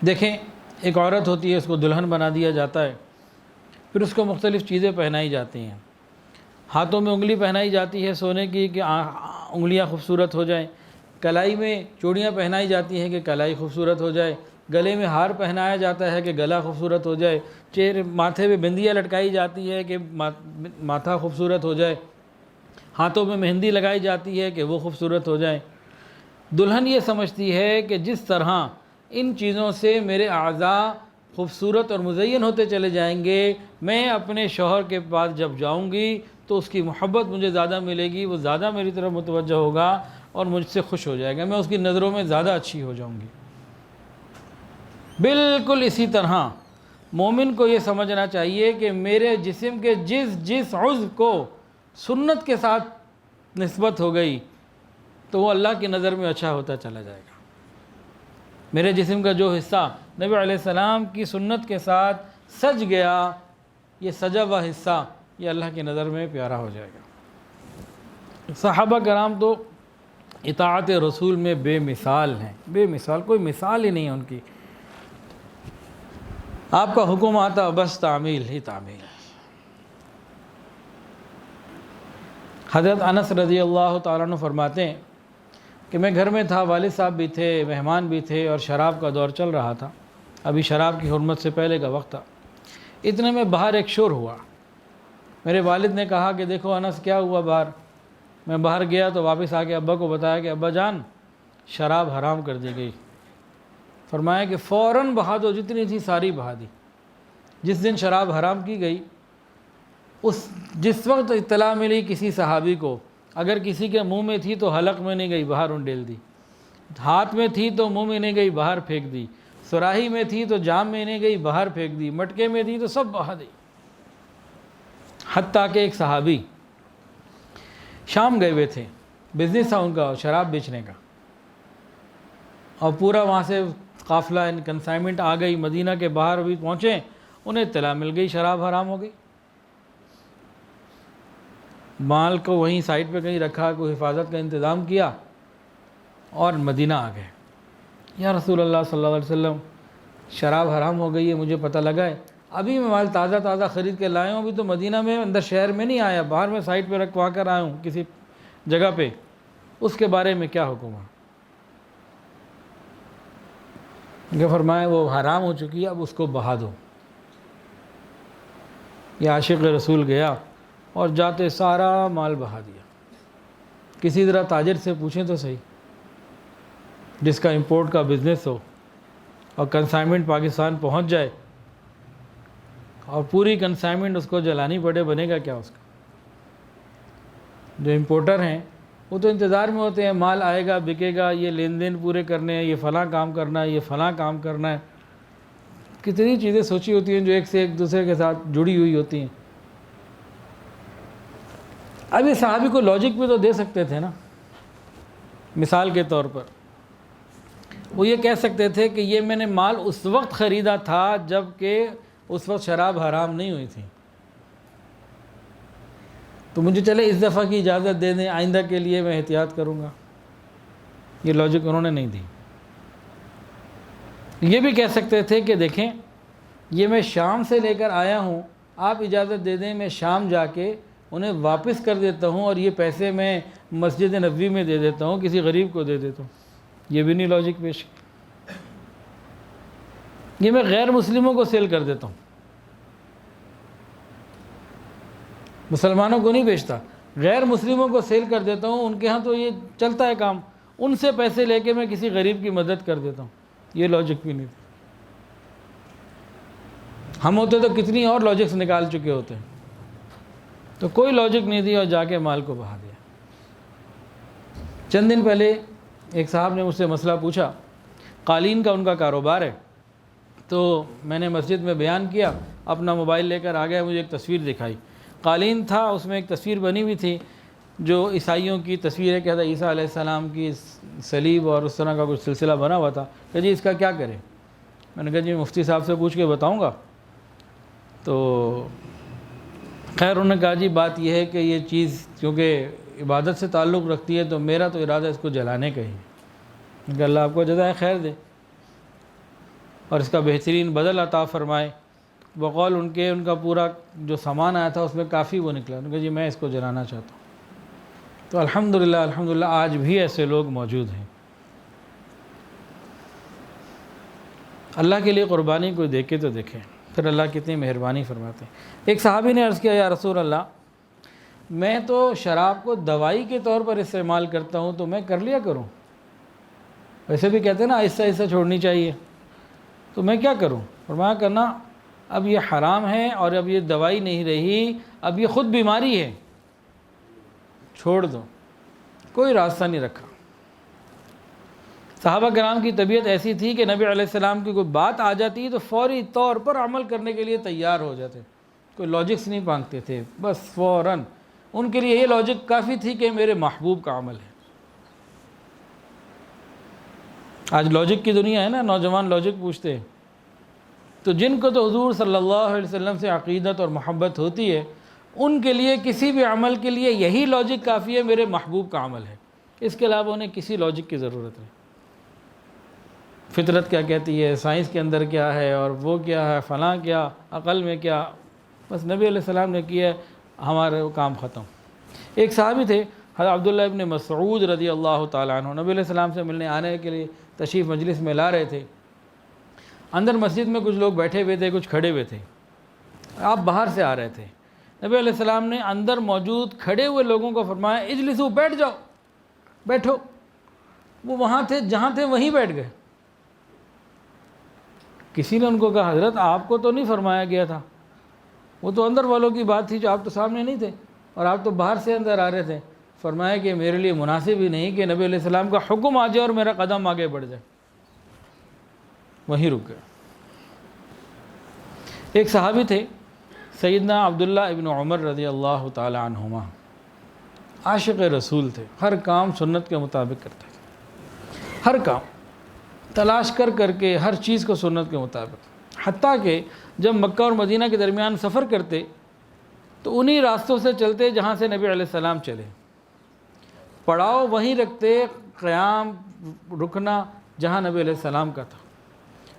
دیکھیں، ایک عورت ہوتی ہے، اس کو دلہن بنا دیا جاتا ہے، پھر اس کو مختلف چیزیں پہنائی جاتی ہیں۔ ہاتھوں میں انگلی پہنائی جاتی ہے سونے کی کہ انگلیاں خوبصورت ہو جائیں، کلائی میں چوڑیاں پہنائی جاتی ہیں کہ کلائی خوبصورت ہو جائے، گلے میں ہار پہنایا جاتا ہے کہ گلا خوبصورت ہو جائے، ماتھے پہ بندیاں لٹکائی جاتی ہے کہ ماتھا خوبصورت ہو جائے، ہاتھوں میں مہندی لگائی جاتی ہے کہ وہ خوبصورت ہو جائیں۔ دلہن یہ سمجھتی ہے کہ جس طرح ان چیزوں سے میرے اعضاء خوبصورت اور مزین ہوتے چلے جائیں گے، میں اپنے شوہر کے پاس جب جاؤں گی تو اس کی محبت مجھے زیادہ ملے گی، وہ زیادہ میری طرف متوجہ ہوگا اور مجھ سے خوش ہو جائے گا، میں اس کی نظروں میں زیادہ اچھی ہو جاؤں گی۔ بالکل اسی طرح مومن کو یہ سمجھنا چاہیے کہ میرے جسم کے جس عضو کو سنت کے ساتھ نسبت ہو گئی تو وہ اللہ کی نظر میں اچھا ہوتا چلا جائے گا۔ میرے جسم کا جو حصہ نبی علیہ السلام کی سنت کے ساتھ سج گیا، یہ سجا ہوا حصہ یہ اللہ کی نظر میں پیارا ہو جائے گا۔ صحابہ کرام تو اطاعت رسول میں بے مثال ہیں، بے مثال، کوئی مثال ہی نہیں ہے ان کی۔ آپ کا حکم آتا بس تعمیل ہی تعمیل۔ حضرت انس رضی اللہ تعالیٰ عنہ فرماتے ہیں کہ میں گھر میں تھا، والد صاحب بھی تھے، مہمان بھی تھے اور شراب کا دور چل رہا تھا، ابھی شراب کی حرمت سے پہلے کا وقت تھا۔ اتنے میں باہر ایک شور ہوا، میرے والد نے کہا کہ دیکھو انس کیا ہوا باہر۔ میں باہر گیا تو واپس آ کے ابا کو بتایا کہ ابا جان شراب حرام کر دی گئی۔ فرمایا کہ فوراً بہا دو، جتنی تھی ساری بہا دی۔ جس دن شراب حرام کی گئی، جس وقت اطلاع ملی کسی صحابی کو، اگر کسی کے منہ میں تھی تو حلق میں نہیں گئی، باہر انڈیل دی، ہاتھ میں تھی تو منہ میں نہیں گئی، باہر پھینک دی، سراہی میں تھی تو جام میں نہیں گئی، باہر پھینک دی، مٹکے میں تھی تو سب بہا دی۔ حتیٰ کہ ایک صحابی شام گئے ہوئے تھے، بزنس تھا ان کا شراب بیچنے کا، اور پورا وہاں سے قافلہ کنسائنمنٹ آ گئی، مدینہ کے باہر بھی پہنچے، انہیں اطلاع مل گئی شراب حرام ہو گئی۔ مال کو وہیں سائٹ پہ کہیں رکھا، کوئی حفاظت کا انتظام کیا اور مدینہ آ گئے۔ یا رسول اللہ صلی اللہ علیہ وسلم شراب حرام ہو گئی ہے، مجھے پتہ لگا ہے، ابھی میں مال تازہ خرید کے لایا ہوں، ابھی تو مدینہ میں اندر شہر میں نہیں آیا، باہر میں سائٹ پہ رکھوا کر آیا ہوں کسی جگہ پہ، اس کے بارے میں کیا حکم ہے؟ کہ فرمایا وہ حرام ہو چکی ہے، اب اس کو بہا دو۔ یہ عاشق رسول گیا اور جاتے سارا مال بہا دیا۔ کسی طرح تاجر سے پوچھیں تو صحیح، جس کا امپورٹ کا بزنس ہو اور کنسائنمنٹ پاکستان پہنچ جائے اور پوری کنسائنمنٹ اس کو جلانی پڑے، بنے گا کیا اس کا؟ جو امپورٹر ہیں وہ تو انتظار میں ہوتے ہیں، مال آئے گا، بکے گا، یہ لین دین پورے کرنے ہیں، یہ فلاں کام کرنا ہے، یہ فلاں کام کرنا ہے، کتنی چیزیں سوچی ہوتی ہیں جو ایک سے ایک دوسرے کے ساتھ جڑی ہوئی ہوتی ہیں۔ اب یہ صحابی کو لاجک بھی تو دے سکتے تھے نا، مثال کے طور پر وہ یہ کہہ سکتے تھے کہ یہ میں نے مال اس وقت خریدا تھا جب کہ اس وقت شراب حرام نہیں ہوئی تھی، تو مجھے چلے اس دفعہ کی اجازت دے دیں، آئندہ کے لیے میں احتیاط کروں گا۔ یہ لاجک انہوں نے نہیں دی۔ یہ بھی کہہ سکتے تھے کہ دیکھیں یہ میں شام سے لے کر آیا ہوں، آپ اجازت دے دیں میں شام جا کے انہیں واپس کر دیتا ہوں اور یہ پیسے میں مسجد نبوی میں دے دیتا ہوں، کسی غریب کو دے دیتا ہوں۔ یہ بھی نہیں لاجک پیش، یہ میں غیر مسلموں کو سیل کر دیتا ہوں، مسلمانوں کو نہیں بیچتا، غیر مسلموں کو سیل کر دیتا ہوں، ان کے ہاں تو یہ چلتا ہے کام، ان سے پیسے لے کے میں کسی غریب کی مدد کر دیتا ہوں، یہ لاجک بھی نہیں تھا۔ ہم ہوتے تو کتنی اور لاجکس نکال چکے ہوتے ہیں، تو کوئی لاجک نہیں تھی اور جا کے مال کو بہا دیا۔ چند دن پہلے ایک صاحب نے مجھ سے مسئلہ پوچھا، قالین کا ان کا کاروبار ہے، تو میں نے مسجد میں بیان کیا، اپنا موبائل لے کر آ گیا، مجھے ایک تصویر دکھائی، قالین تھا، اس میں ایک تصویر بنی ہوئی تھی جو عیسائیوں کی تصویر ہے کہ حضرت عیسیٰ علیہ السلام کی صلیب اور اس طرح کا کچھ سلسلہ بنا ہوا تھا، کہ جی اس کا کیا کریں؟ میں نے کہا جی مفتی صاحب سے پوچھ کے بتاؤں گا۔ تو خیر انہوں نے کہا جی بات یہ ہے کہ یہ چیز کیونکہ عبادت سے تعلق رکھتی ہے تو میرا تو ارادہ اس کو جلانے کا ہی ہے، کہ اللہ آپ کو جزائے خیر دے اور اس کا بہترین بدل عطا فرمائے۔ بقول ان کا پورا جو سامان آیا تھا اس میں کافی وہ نکلا، انہوں نے کہا جی میں اس کو جلانا چاہتا ہوں۔ تو الحمدللہ آج بھی ایسے لوگ موجود ہیں۔ اللہ کے لیے قربانی کوئی دیکھے تو دیکھے، پھر اللہ کتنی مہربانی فرماتے ہیں۔ ایک صحابی نے عرض کیا یا رسول اللہ، میں تو شراب کو دوائی کے طور پر استعمال کرتا ہوں، تو میں کر لیا کروں؟ ویسے بھی کہتے ہیں نا آہستہ آہستہ چھوڑنی چاہیے، تو میں کیا کروں؟ فرمایا کرنا اب یہ حرام ہے اور اب یہ دوائی نہیں رہی، اب یہ خود بیماری ہے، چھوڑ دو، کوئی راستہ نہیں رکھا۔ صحابہ کرام کی طبیعت ایسی تھی کہ نبی علیہ السلام کی کوئی بات آ جاتی تو فوری طور پر عمل کرنے کے لیے تیار ہو جاتے، کوئی لاجکس نہیں مانگتے تھے، بس فوراً ان کے لیے یہ لاجک کافی تھی کہ میرے محبوب کا عمل ہے۔ آج لاجک کی دنیا ہے نا، نوجوان لاجک پوچھتے ہیں، تو جن کو تو حضور صلی اللہ علیہ وسلم سے عقیدت اور محبت ہوتی ہے، ان کے لیے کسی بھی عمل کے لیے یہی لاجک کافی ہے، میرے محبوب کا عمل ہے، اس کے علاوہ انہیں کسی لاجک کی ضرورت نہیں۔ فطرت کیا کہتی ہے، سائنس کے اندر کیا ہے، اور وہ کیا ہے، فلاں کیا، عقل میں کیا، بس نبی علیہ السلام نے کیا ہے، ہمارے وہ کام ختم۔ ایک صحابی تھے حضرت عبداللہ ابن مسعود رضی اللہ تعالیٰ عنہ، نبی علیہ السلام سے ملنے آنے کے لیے تشریف مجلس میں لا رہے تھے۔ اندر مسجد میں کچھ لوگ بیٹھے ہوئے تھے، کچھ کھڑے ہوئے تھے، آپ باہر سے آ رہے تھے۔ نبی علیہ السلام نے اندر موجود کھڑے ہوئے لوگوں کو فرمایا اجلسوا، بیٹھ جاؤ، بیٹھو۔ وہ وہاں تھے جہاں تھے وہیں بیٹھ گئے۔ کسی نے ان کو کہا حضرت آپ کو تو نہیں فرمایا گیا تھا، وہ تو اندر والوں کی بات تھی، جو آپ تو سامنے نہیں تھے اور آپ تو باہر سے اندر آ رہے تھے۔ فرمایا کہ میرے لیے مناسب ہی نہیں کہ نبی علیہ السلام کا حکم آ جائے اور میرا قدم آگے بڑھ جائے، وہیں رک گئے۔ ایک صحابی تھے سیدنا عبداللہ ابن عمر رضی اللہ تعالی عنہما، عاشق رسول تھے، ہر کام سنت کے مطابق کرتے تھے، ہر کام تلاش کر کر کے ہر چیز کو سنت کے مطابق، حتیٰ کہ جب مکہ اور مدینہ کے درمیان سفر کرتے تو انہی راستوں سے چلتے جہاں سے نبی علیہ السلام چلے، پڑاؤ وہیں رکھتے، قیام رکنا جہاں نبی علیہ السلام کا تھا۔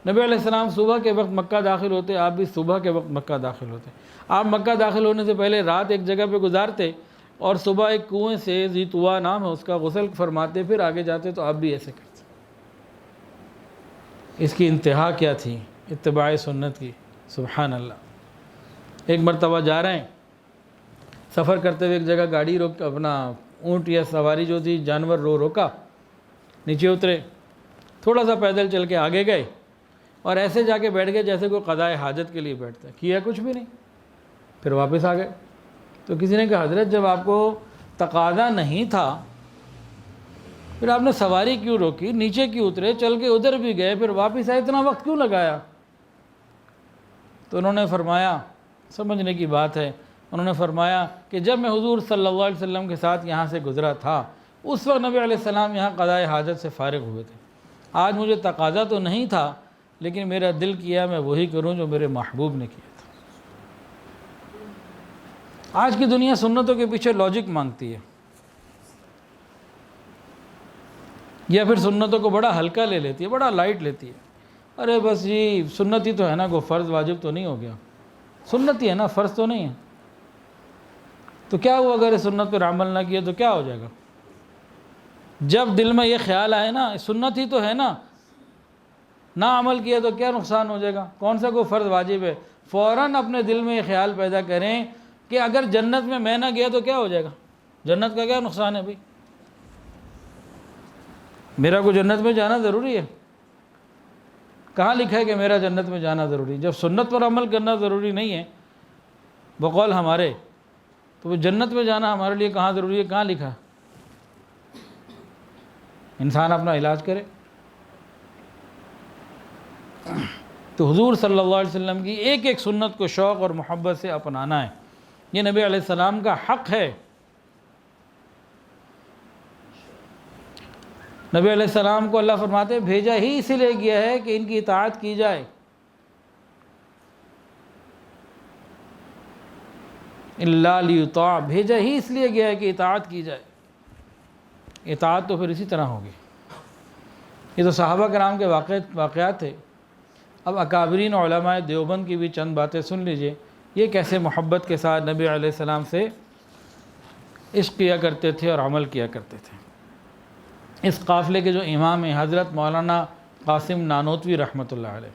نبی علیہ السلام صبح کے وقت مکہ داخل ہوتے، آپ بھی صبح کے وقت مکہ داخل ہوتے۔ آپ مکہ داخل ہونے سے پہلے رات ایک جگہ پہ گزارتے اور صبح ایک کنویں سے ذی طویٰ نام ہے اس کا غسل فرماتے، پھر آگے جاتے، تو آپ بھی ایسے کرتے۔ اس کی انتہا کیا تھی؟ اتباع سنت کی، سبحان اللہ۔ ایک مرتبہ جا رہے ہیں، سفر کرتے ہوئے ایک جگہ گاڑی روک، اپنا اونٹ یا سواری جو تھی جانور روکا، نیچے اترے، تھوڑا سا پیدل چل کے آگے گئے اور ایسے جا کے بیٹھ گئے جیسے کوئی قضائے حاجت کے لیے بیٹھتا ہے، کیا کچھ بھی نہیں، پھر واپس آ گئے۔ تو کسی نے کہا حضرت جب آپ کو تقاضا نہیں تھا پھر آپ نے سواری کیوں روکی، نیچے کیوں اترے، چل کے ادھر بھی گئے، پھر واپس آئے، اتنا وقت کیوں لگایا؟ تو انہوں نے فرمایا، سمجھنے کی بات ہے، انہوں نے فرمایا کہ جب میں حضور صلی اللہ علیہ وسلم کے ساتھ یہاں سے گزرا تھا اس وقت نبی علیہ السلام یہاں قضائے حاجت سے فارغ ہوئے تھے۔ آج مجھے تقاضا تو نہیں تھا لیکن میرا دل کیا میں وہی کروں جو میرے محبوب نے کیا تھا۔ آج کی دنیا سنتوں کے پیچھے لاجک مانگتی ہے، یا پھر سنتوں کو بڑا ہلکا لے لیتی ہے، بڑا لائٹ لیتی ہے۔ ارے بس جی سنت ہی تو ہے نا، کوئی فرض واجب تو نہیں ہو گیا، سنت ہی ہے نا، فرض تو نہیں ہے، تو کیا ہوا اگر سنت پر عمل نہ کیا تو کیا ہو جائے گا؟ جب دل میں یہ خیال آئے نا سنت ہی تو ہے نا، نہ عمل کیا تو کیا نقصان ہو جائے گا، کون سا کوئی فرض واجب ہے، فوراً اپنے دل میں یہ خیال پیدا کریں کہ اگر جنت میں نہ گیا تو کیا ہو جائے گا، جنت کا کیا نقصان ہے بھائی؟ میرا کو جنت میں جانا ضروری ہے؟ کہاں لکھا ہے کہ میرا جنت میں جانا ضروری؟ جب سنت پر عمل کرنا ضروری نہیں ہے بقول ہمارے، تو وہ جنت میں جانا ہمارے لیے کہاں ضروری ہے؟ کہاں لکھا؟ انسان اپنا علاج کرے۔ تو حضور صلی اللہ علیہ وسلم کی ایک ایک سنت کو شوق اور محبت سے اپنانا ہے، یہ نبی علیہ السلام کا حق ہے۔ نبی علیہ السلام کو اللہ فرماتے ہیں بھیجا ہی اسی لیے گیا ہے کہ ان کی اطاعت کی جائے۔ الا لیطاع، بھیجا ہی اس لیے گیا ہے کہ اطاعت کی جائے۔ اطاعت تو پھر اسی طرح ہوگی۔ یہ تو صحابہ کرام کے واقعات تھے۔ اب اکابرین علماء دیوبند کی بھی چند باتیں سن لیجئے، یہ کیسے محبت کے ساتھ نبی علیہ السلام سے عشق کیا کرتے تھے اور عمل کیا کرتے تھے۔ اس قافلے کے جو امام ہیں حضرت مولانا قاسم نانوتوی رحمۃ اللہ علیہ،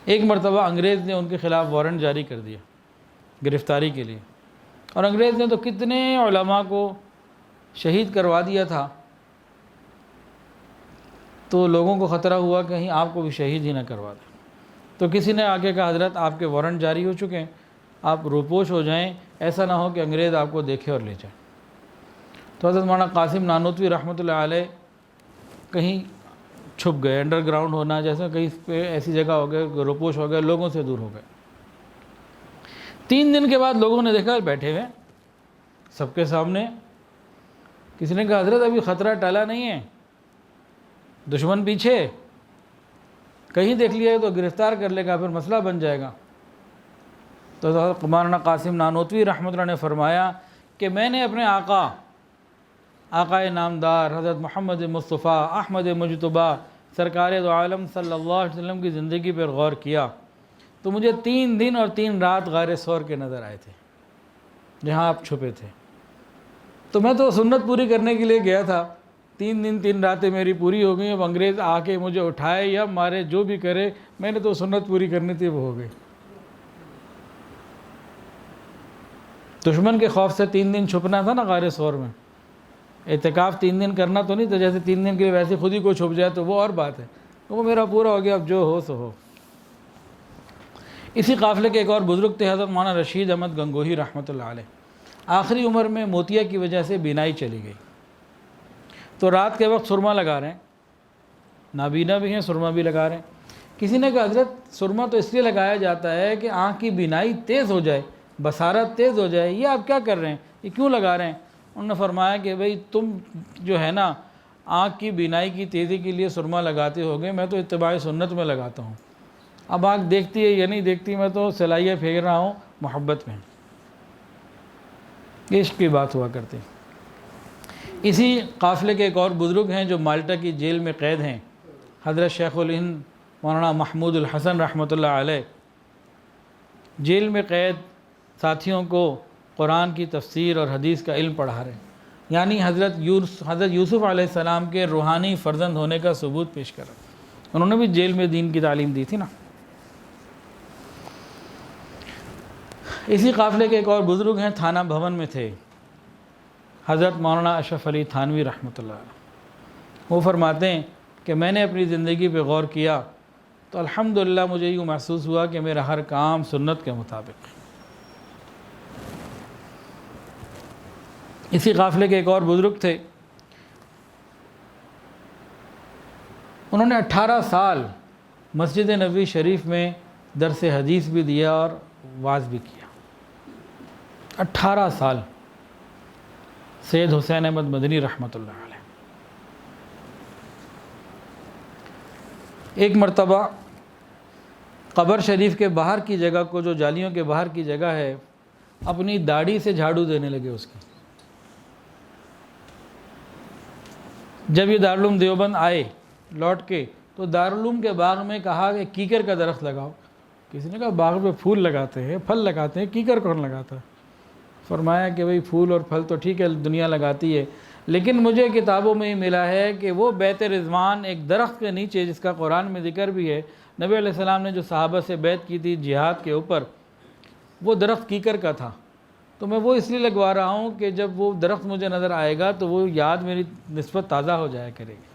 ایک مرتبہ انگریز نے ان کے خلاف وارنٹ جاری کر دیا گرفتاری کے لیے، اور انگریز نے تو کتنے علماء کو شہید کروا دیا تھا، تو لوگوں کو خطرہ ہوا کہ کہیں آپ کو بھی شہید ہی نہ کروا دیں۔ تو کسی نے آگے کہا حضرت آپ کے وارنٹ جاری ہو چکے ہیں، آپ روپوش ہو جائیں، ایسا نہ ہو کہ انگریز آپ کو دیکھے اور لے جائیں۔ تو حضرت مولانا قاسم نانوتوی رحمۃ اللہ علیہ کہیں چھپ گئے، انڈر گراؤنڈ ہونا، جیسے کہیں پہ ایسی جگہ ہو گئے، روپوش ہو گئے، لوگوں سے دور ہو گئے۔ 3 دن کے بعد لوگوں نے دیکھا بیٹھے ہوئے سب کے سامنے۔ کسی نے کہا حضرت ابھی خطرہ ٹلا نہیں ہے، دشمن پیچھے، کہیں دیکھ لیا تو گرفتار کر لے گا، پھر مسئلہ بن جائے گا۔ تو حضرت مولانا قاسم نانوتوی رحمۃ اللہ نے فرمایا کہ میں نے اپنے آقائے نامدار حضرت محمد مصطفیٰ احمد مجتبیٰ سرکار دو عالم صلی اللہ علیہ وسلم کی زندگی پر غور کیا تو مجھے 3 دن اور 3 رات غار ثور کے نظر آئے تھے جہاں آپ چھپے تھے۔ تو میں تو سنت پوری کرنے کے لیے گیا تھا، 3 دن 3 راتیں میری پوری ہو گئیں، اب انگریز آ کے مجھے اٹھائے یا مارے جو بھی کرے، میں نے تو سنت پوری کرنی تھی، وہ ہو گئی۔ دشمن کے خوف سے 3 دن چھپنا تھا نا غار ثور میں، اعتکاف 3 دن کرنا تو نہیں تھا، جیسے 3 دن کے لیے ویسے خود ہی کو چھپ جائے تو وہ اور بات ہے، وہ میرا پورا ہو گیا، اب جو ہو سو ہو۔ اسی قافلے کے ایک اور بزرگ تھے حضرت مولانا رشید احمد گنگوہی رحمۃ اللہ علیہ، آخری عمر میں موتیا کی وجہ سے بینائی چلی گئی، تو رات کے وقت سرما لگا رہے ہیں، نابینا بھی ہیں سرما بھی لگا رہے ہیں۔ کسی نے کہا حضرت سرما تو اس لیے لگایا جاتا ہے کہ آنکھ کی بینائی تیز ہو جائے، بصارت تیز ہو جائے، یہ آپ کیا کر رہے ہیں، یہ کیوں لگا رہے ہیں؟ انہوں نے فرمایا کہ بھئی تم جو ہے نا آنکھ کی بینائی کی تیزی کے لیے سرما لگاتے ہوگے، میں تو اتباع سنت میں لگاتا ہوں، اب آنکھ دیکھتی ہے یا نہیں دیکھتی، میں تو سلائیاں پھینک رہا ہوں محبت میں۔ عشق کی بات ہوا کرتی۔ اسی قافلے کے ایک اور بزرگ ہیں جو مالٹا کی جیل میں قید ہیں، حضرت شیخ الہند مولانا محمود الحسن رحمۃ اللہ علیہ، جیل میں قید ساتھیوں کو قرآن کی تفسیر اور حدیث کا علم پڑھا رہے ہیں، یعنی حضرت یوسف علیہ السلام کے روحانی فرزند ہونے کا ثبوت پیش کر رہے ہیں۔ انہوں نے بھی جیل میں دین کی تعلیم دی تھی نا۔ اسی قافلے کے ایک اور بزرگ ہیں، تھانہ بھون میں تھے، حضرت مولانا اشرف علی تھانوی رحمۃ اللہ علیہ۔ وہ فرماتے ہیں کہ میں نے اپنی زندگی پہ غور کیا تو الحمدللہ مجھے یوں محسوس ہوا کہ میرا ہر کام سنت کے مطابق ہے۔ اسی قافلے کے ایک اور بزرگ تھے، انہوں نے 18 سال مسجد نبوی شریف میں درس حدیث بھی دیا اور واعظ بھی کیا، 18 سال۔ سید حسین احمد مدنی رحمۃ اللہ علیہ۔ ایک مرتبہ قبر شریف کے باہر کی جگہ کو، جو جالیوں کے باہر کی جگہ ہے، اپنی داڑھی سے جھاڑو دینے لگے اس کی۔ جب یہ دارالعلوم دیوبند آئے لوٹ کے تو دارالعلوم کے باغ میں کہا کہ کیکر کا درخت لگاؤ۔ کسی نے کہا باغ میں پھول لگاتے ہیں، پھل لگاتے ہیں، کیکر کون لگاتا ہے؟ فرمایا کہ بھئی پھول اور پھل تو ٹھیک ہے دنیا لگاتی ہے، لیکن مجھے کتابوں میں ہی ملا ہے کہ وہ بیت رضوان ایک درخت کے نیچے، جس کا قرآن میں ذکر بھی ہے، نبی علیہ السلام نے جو صحابہ سے بیعت کی تھی جہاد کے اوپر، وہ درخت کیکر کا تھا۔ تو میں وہ اس لیے لگوا رہا ہوں کہ جب وہ درخت مجھے نظر آئے گا تو وہ یاد میری نسبت تازہ ہو جایا کرے گی۔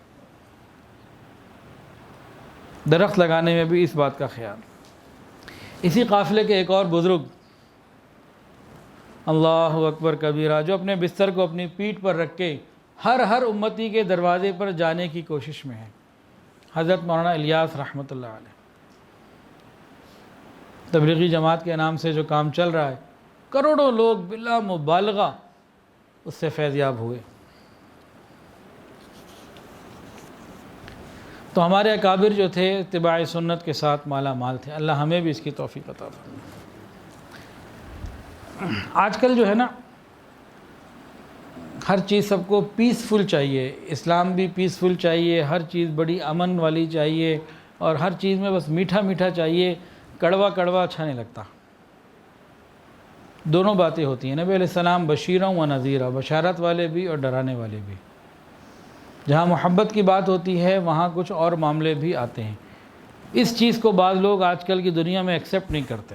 درخت لگانے میں بھی اس بات کا خیال۔ اسی قافلے کے ایک اور بزرگ اللہ اکبر کبیرہ، جو اپنے بستر کو اپنی پیٹھ پر رکھ کے ہر امتی کے دروازے پر جانے کی کوشش میں ہے، حضرت مولانا الیاس رحمۃ اللہ علیہ۔ تبلیغی جماعت کے نام سے جو کام چل رہا ہے، کروڑوں لوگ بلا مبالغہ اس سے فیض یاب ہوئے۔ تو ہمارے اکابر جو تھے اتباع سنت کے ساتھ مالا مال تھے، اللہ ہمیں بھی اس کی توفیق عطا فرمائے۔ آج کل جو ہے نا، ہر چیز سب کو پیسفل چاہیے، اسلام بھی پیسفل چاہیے، ہر چیز بڑی امن والی چاہیے، اور ہر چیز میں بس میٹھا میٹھا چاہیے، کڑوا کڑوا اچھا نہیں لگتا۔ دونوں باتیں ہوتی ہیں۔ نبی علیہ السلام بشیرا و نذیرا، بشارت والے بھی اور ڈرانے والے بھی۔ جہاں محبت کی بات ہوتی ہے وہاں کچھ اور معاملے بھی آتے ہیں۔ اس چیز کو بعض لوگ آج کل کی دنیا میں ایکسیپٹ نہیں کرتے۔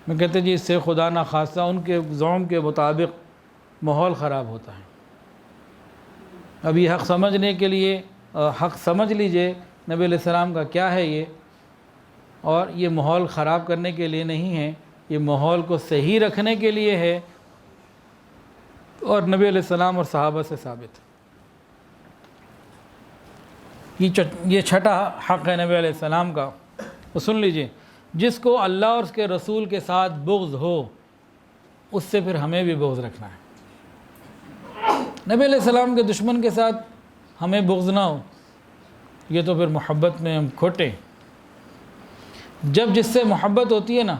میں کہتے جی اس سے خدا نخواستہ ان کے زعم کے مطابق ماحول خراب ہوتا ہے۔ اب یہ حق سمجھنے کے لیے حق سمجھ لیجئے نبی علیہ السلام کا کیا ہے یہ، اور یہ ماحول خراب کرنے کے لیے نہیں ہے، یہ ماحول کو صحیح رکھنے کے لیے ہے، اور نبی علیہ السلام اور صحابہ سے ثابت ہے۔ یہ چھٹا حق ہے نبی علیہ السلام کا، وہ سن لیجئے، جس کو اللہ اور اس کے رسول کے ساتھ بغض ہو اس سے پھر ہمیں بھی بغض رکھنا ہے۔ نبی علیہ السلام کے دشمن کے ساتھ ہمیں بغض نہ ہو، یہ تو پھر محبت میں ہم کھوٹے۔ جب جس سے محبت ہوتی ہے نا،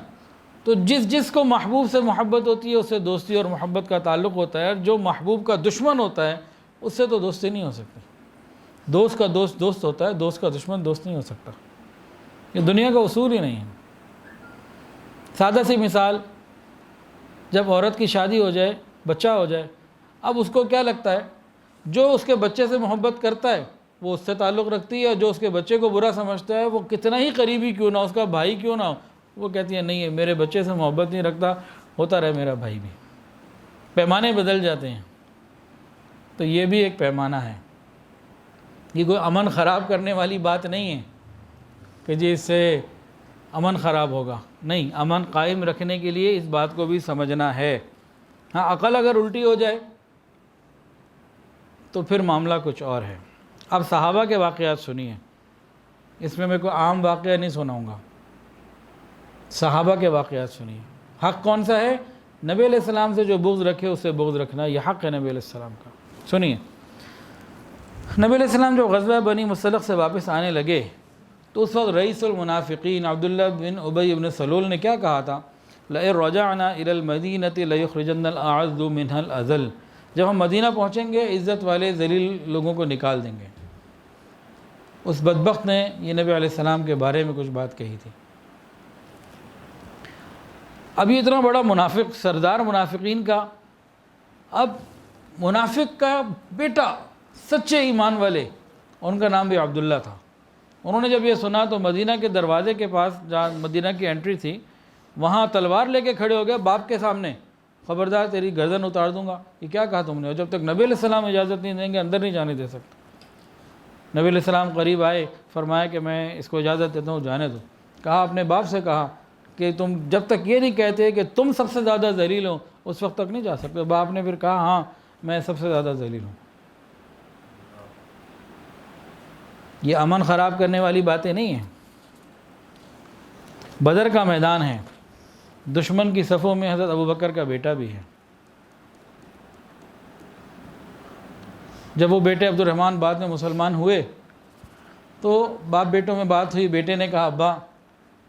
تو جس کو محبوب سے محبت ہوتی ہے اس سے دوستی اور محبت کا تعلق ہوتا ہے، اور جو محبوب کا دشمن ہوتا ہے اس سے تو دوستی نہیں ہو سکتی۔ دوست کا دوست ہوتا ہے، دوست کا دشمن دوست نہیں ہو سکتا۔ یہ دنیا کا اصول ہی نہیں ہے۔ سادہ سی مثال، جب عورت کی شادی ہو جائے، بچہ ہو جائے، اب اس کو کیا لگتا ہے، جو اس کے بچے سے محبت کرتا ہے وہ اس سے تعلق رکھتی ہے، اور جو اس کے بچے کو برا سمجھتا ہے، وہ کتنا ہی قریبی کیوں نہ ہو، اس کا بھائی کیوں نہ ہو، وہ کہتی ہے نہیں ہے، میرے بچے سے محبت نہیں رکھتا، ہوتا رہے میرا بھائی بھی۔ پیمانے بدل جاتے ہیں۔ تو یہ بھی ایک پیمانہ ہے۔ یہ کوئی امن خراب کرنے والی بات نہیں ہے کہ جی اس سے امن خراب ہوگا، نہیں، امن قائم رکھنے کے لیے اس بات کو بھی سمجھنا ہے۔ ہاں، عقل اگر الٹی ہو جائے تو پھر معاملہ کچھ اور ہے۔ اب صحابہ کے واقعات سنیے، اس میں کوئی عام واقعہ نہیں سناؤں گا، صحابہ کے واقعات سنیے۔ حق کون سا ہے؟ نبی علیہ السلام سے جو بغض رکھے اس سے بغض رکھنا، یہ حق ہے نبی علیہ السلام کا۔ سنیے، نبی علیہ السلام جو غزوہ بنی مصطلق سے واپس آنے لگے تو اس وقت رئیس المنافقین عبداللہ بن ابی بن سلول نے کیا کہا تھا؟ لَإِن رَجَعْنَا إِلَى الْمَدِينَةِ لَيُخْرِجَنَّ الْأَعَزُّ مِنْهَا الْأَذَلَّ، جب ہم مدینہ پہنچیں گے عزت والے ذلیل لوگوں کو نکال دیں گے۔ اس بدبخت نے یہ نبی علیہ السلام کے بارے میں کچھ بات کہی تھی۔ اب یہ اتنا بڑا منافق، سردار منافقین کا، اب منافق کا بیٹا سچے ایمان والے، ان کا نام بھی عبداللہ تھا، انہوں نے جب یہ سنا تو مدینہ کے دروازے کے پاس جہاں مدینہ کی انٹری تھی وہاں تلوار لے کے کھڑے ہو گئے باپ کے سامنے، خبردار تیری گردن اتار دوں گا۔ یہ کیا کہا تم نے؟ اور جب تک نبی علیہ السلام اجازت نہیں دیں گے اندر نہیں جانے دے سکتا۔ نبی علیہ السلام قریب آئے، فرمایا کہ میں اس کو اجازت دیتا ہوں، جانے دو۔ کہا اپنے باپ سے کہا کہ تم جب تک یہ نہیں کہتے کہ تم سب سے زیادہ ذلیل ہو اس وقت تک نہیں جا سکتے۔ باپ نے پھر کہا ہاں میں سب سے زیادہ ذلیل ہوں۔ یہ امن خراب کرنے والی باتیں نہیں ہیں۔ بدر کا میدان ہے، دشمن کی صفوں میں حضرت ابوبکر کا بیٹا بھی ہے۔ جب وہ بیٹے عبد الرحمن بعد میں مسلمان ہوئے تو باپ بیٹوں میں بات ہوئی، بیٹے نے کہا ابا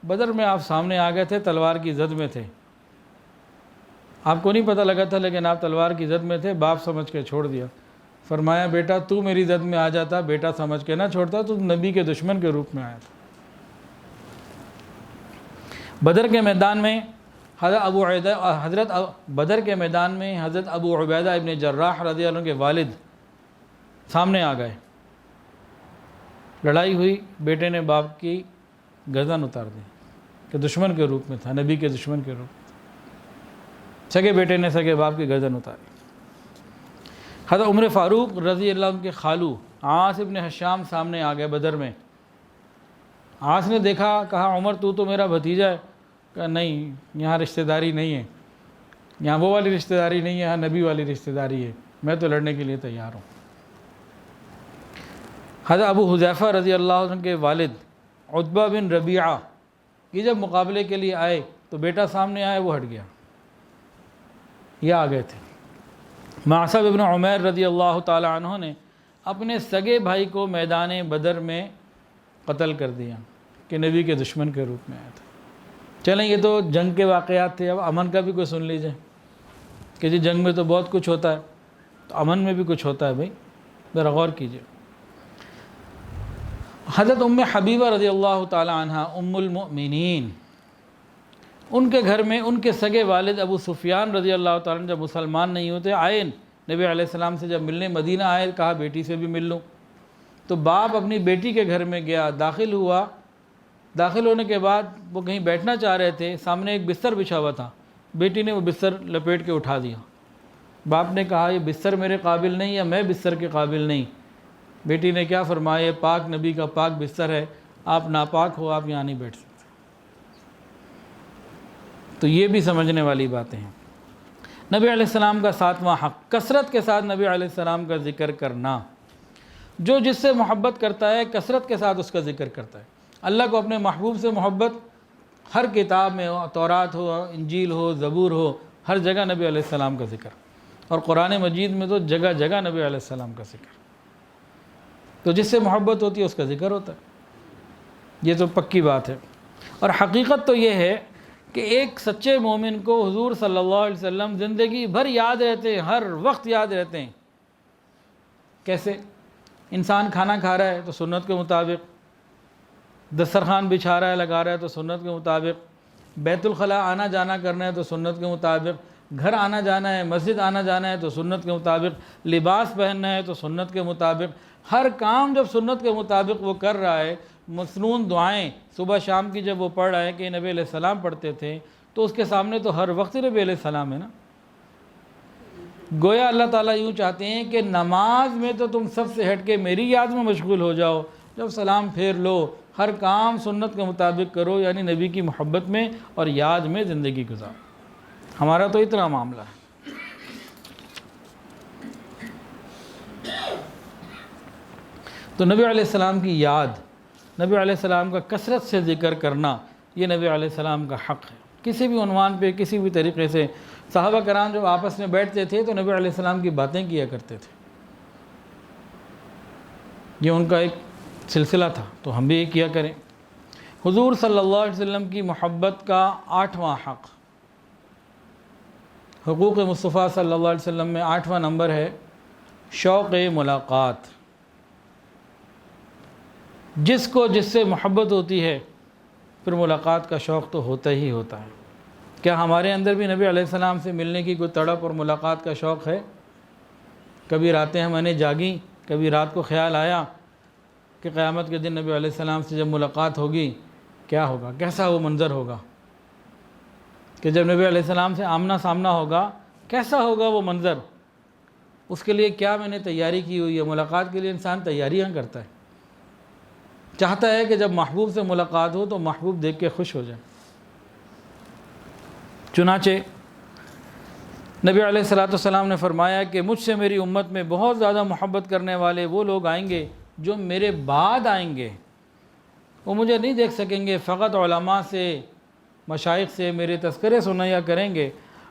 بدر میں آپ سامنے آ گئے تھے، تلوار کی زد میں تھے، آپ کو نہیں پتہ لگا تھا لیکن آپ تلوار کی زد میں تھے، باپ سمجھ کے چھوڑ دیا۔ فرمایا بیٹا تو میری زد میں آ جاتا، بیٹا سمجھ کے نہ چھوڑتا، تو نبی کے دشمن کے روپ میں آیا تھا۔ بدر کے میدان میں حضرت ابو عبیدہ ابن جراح رضی اللہ عنہ کے والد سامنے آ گئے، لڑائی ہوئی، بیٹے نے باپ کی گردن اتار دی کہ دشمن کے روپ میں تھا، نبی کے دشمن کے روپ میں۔ سگے بیٹے نے سگے باپ کی گردن اتاری۔ حضرت عمر فاروق رضی اللہ عنہ کے خالو عاص ابن حشام سامنے آ گئے بدر میں۔ عاص نے دیکھا، کہا عمر تو میرا بھتیجا ہے؟ کہا نہیں، یہاں رشتہ داری نہیں ہے، یہاں وہ والی رشتہ داری نہیں ہے، یہاں نبی والی رشتہ داری ہے، میں تو لڑنے کے لیے تیار ہوں۔ حضرت ابو حذیفہ رضی اللہ عنہ کے والد عتبہ بن ربیعہ یہ جب مقابلے کے لیے آئے تو بیٹا سامنے آئے، وہ ہٹ گیا، یہ آ گئے تھے۔ معصب ابن عمیر رضی اللہ تعالی عنہ نے اپنے سگے بھائی کو میدان بدر میں قتل کر دیا کہ نبی کے دشمن کے روپ میں آیا تھا۔ چلیں یہ تو جنگ کے واقعات تھے، اب امن کا بھی کوئی سن لیجئے کہ جی جنگ میں تو بہت کچھ ہوتا ہے، تو امن میں بھی کچھ ہوتا ہے بھائی، ذرا غور کیجئے۔ حضرت ام حبیبہ رضی اللہ تعالی عنہ ام المؤمنین، ان کے گھر میں ان کے سگے والد ابو سفیان رضی اللہ تعالیٰ عنہ جب مسلمان نہیں ہوتے آئے نبی علیہ السلام سے، جب ملنے مدینہ آئے، کہا بیٹی سے بھی مل لوں، تو باپ اپنی بیٹی کے گھر میں گیا، داخل ہوا، داخل ہونے کے بعد وہ کہیں بیٹھنا چاہ رہے تھے، سامنے ایک بستر بچھا ہوا تھا، بیٹی نے وہ بستر لپیٹ کے اٹھا دیا۔ باپ نے کہا یہ بستر میرے قابل نہیں یا میں بستر کے قابل نہیں؟ بیٹی نے کیا فرمایا، یہ پاک نبی کا پاک بستر ہے، آپ ناپاک ہو، آپ یہاں نہیں بیٹھ سکتے۔ تو یہ بھی سمجھنے والی باتیں ہیں۔ نبی علیہ السلام کا ساتواں حق، کثرت کے ساتھ نبی علیہ السلام کا ذکر کرنا۔ جو جس سے محبت کرتا ہے کثرت کے ساتھ اس کا ذکر کرتا ہے۔ اللہ کو اپنے محبوب سے محبت ہر کتاب میں ہو، تورات ہو، انجیل ہو، زبور ہو، ہر جگہ نبی علیہ السلام کا ذکر، اور قرآن مجید میں تو جگہ جگہ نبی علیہ السلام کا ذکر۔ تو جس سے محبت ہوتی ہے اس کا ذکر ہوتا ہے، یہ تو پکی بات ہے۔ اور حقیقت تو یہ ہے کہ ایک سچے مومن کو حضور صلی اللہ علیہ وسلم زندگی بھر یاد رہتے ہیں، ہر وقت یاد رہتے ہیں۔ کیسے؟ انسان کھانا کھا رہا ہے تو سنت کے مطابق، دسترخوان بچھا رہا ہے لگا رہا ہے تو سنت کے مطابق، بیت الخلاء آنا جانا کرنا ہے تو سنت کے مطابق، گھر آنا جانا ہے، مسجد آنا جانا ہے تو سنت کے مطابق، لباس پہننا ہے تو سنت کے مطابق، ہر کام جب سنت کے مطابق وہ کر رہا ہے۔ مسنون دعائیں صبح شام کی جب وہ پڑھ رہا ہے کہ نبی علیہ السلام پڑھتے تھے، تو اس کے سامنے تو ہر وقت نبی علیہ السلام ہے نا۔ گویا اللہ تعالیٰ یوں چاہتے ہیں کہ نماز میں تو تم سب سے ہٹ کے میری یاد میں مشغول ہو جاؤ، جب سلام پھیر لو ہر کام سنت کے مطابق کرو، یعنی نبی کی محبت میں اور یاد میں زندگی گزارو۔ ہمارا تو اتنا معاملہ ہے۔ تو نبی علیہ السلام کی یاد، نبی علیہ السلام کا کثرت سے ذکر کرنا، یہ نبی علیہ السلام کا حق ہے۔ کسی بھی عنوان پہ کسی بھی طریقے سے صحابہ کرام جب آپس میں بیٹھتے تھے تو نبی علیہ السلام کی باتیں کیا کرتے تھے، یہ ان کا ایک سلسلہ تھا، تو ہم بھی یہ کیا کریں۔ حضور صلی اللہ علیہ وسلم کی محبت کا 8واں حق، حقوق مصطفیٰ صلی اللہ علیہ وسلم میں 8واں نمبر ہے شوق ملاقات۔ جس کو جس سے محبت ہوتی ہے پھر ملاقات کا شوق تو ہوتا ہی ہوتا ہے۔ کیا ہمارے اندر بھی نبی علیہ السلام سے ملنے کی کوئی تڑپ اور ملاقات کا شوق ہے؟ کبھی راتیں ہم نے جاگیں، کبھی رات کو خیال آیا کہ قیامت کے دن نبی علیہ السلام سے جب ملاقات ہوگی کیا ہوگا، کیسا وہ منظر ہوگا، کہ جب نبی علیہ السلام سے آمنا سامنا ہوگا کیسا ہوگا وہ منظر، اس کے لیے کیا میں نے تیاری کی ہوئی ہے۔ ملاقات کے لیے انسان تیاریاں کرتا ہے، چاہتا ہے کہ جب محبوب سے ملاقات ہو تو محبوب دیکھ کے خوش ہو جائے۔ چنانچہ نبی علیہ السلام نے فرمایا کہ مجھ سے میری امت میں بہت زیادہ محبت کرنے والے وہ لوگ آئیں گے جو میرے بعد آئیں گے، وہ مجھے نہیں دیکھ سکیں گے، فقط علماء سے، مشائخ سے میرے تذکرے سنایا کریں گے،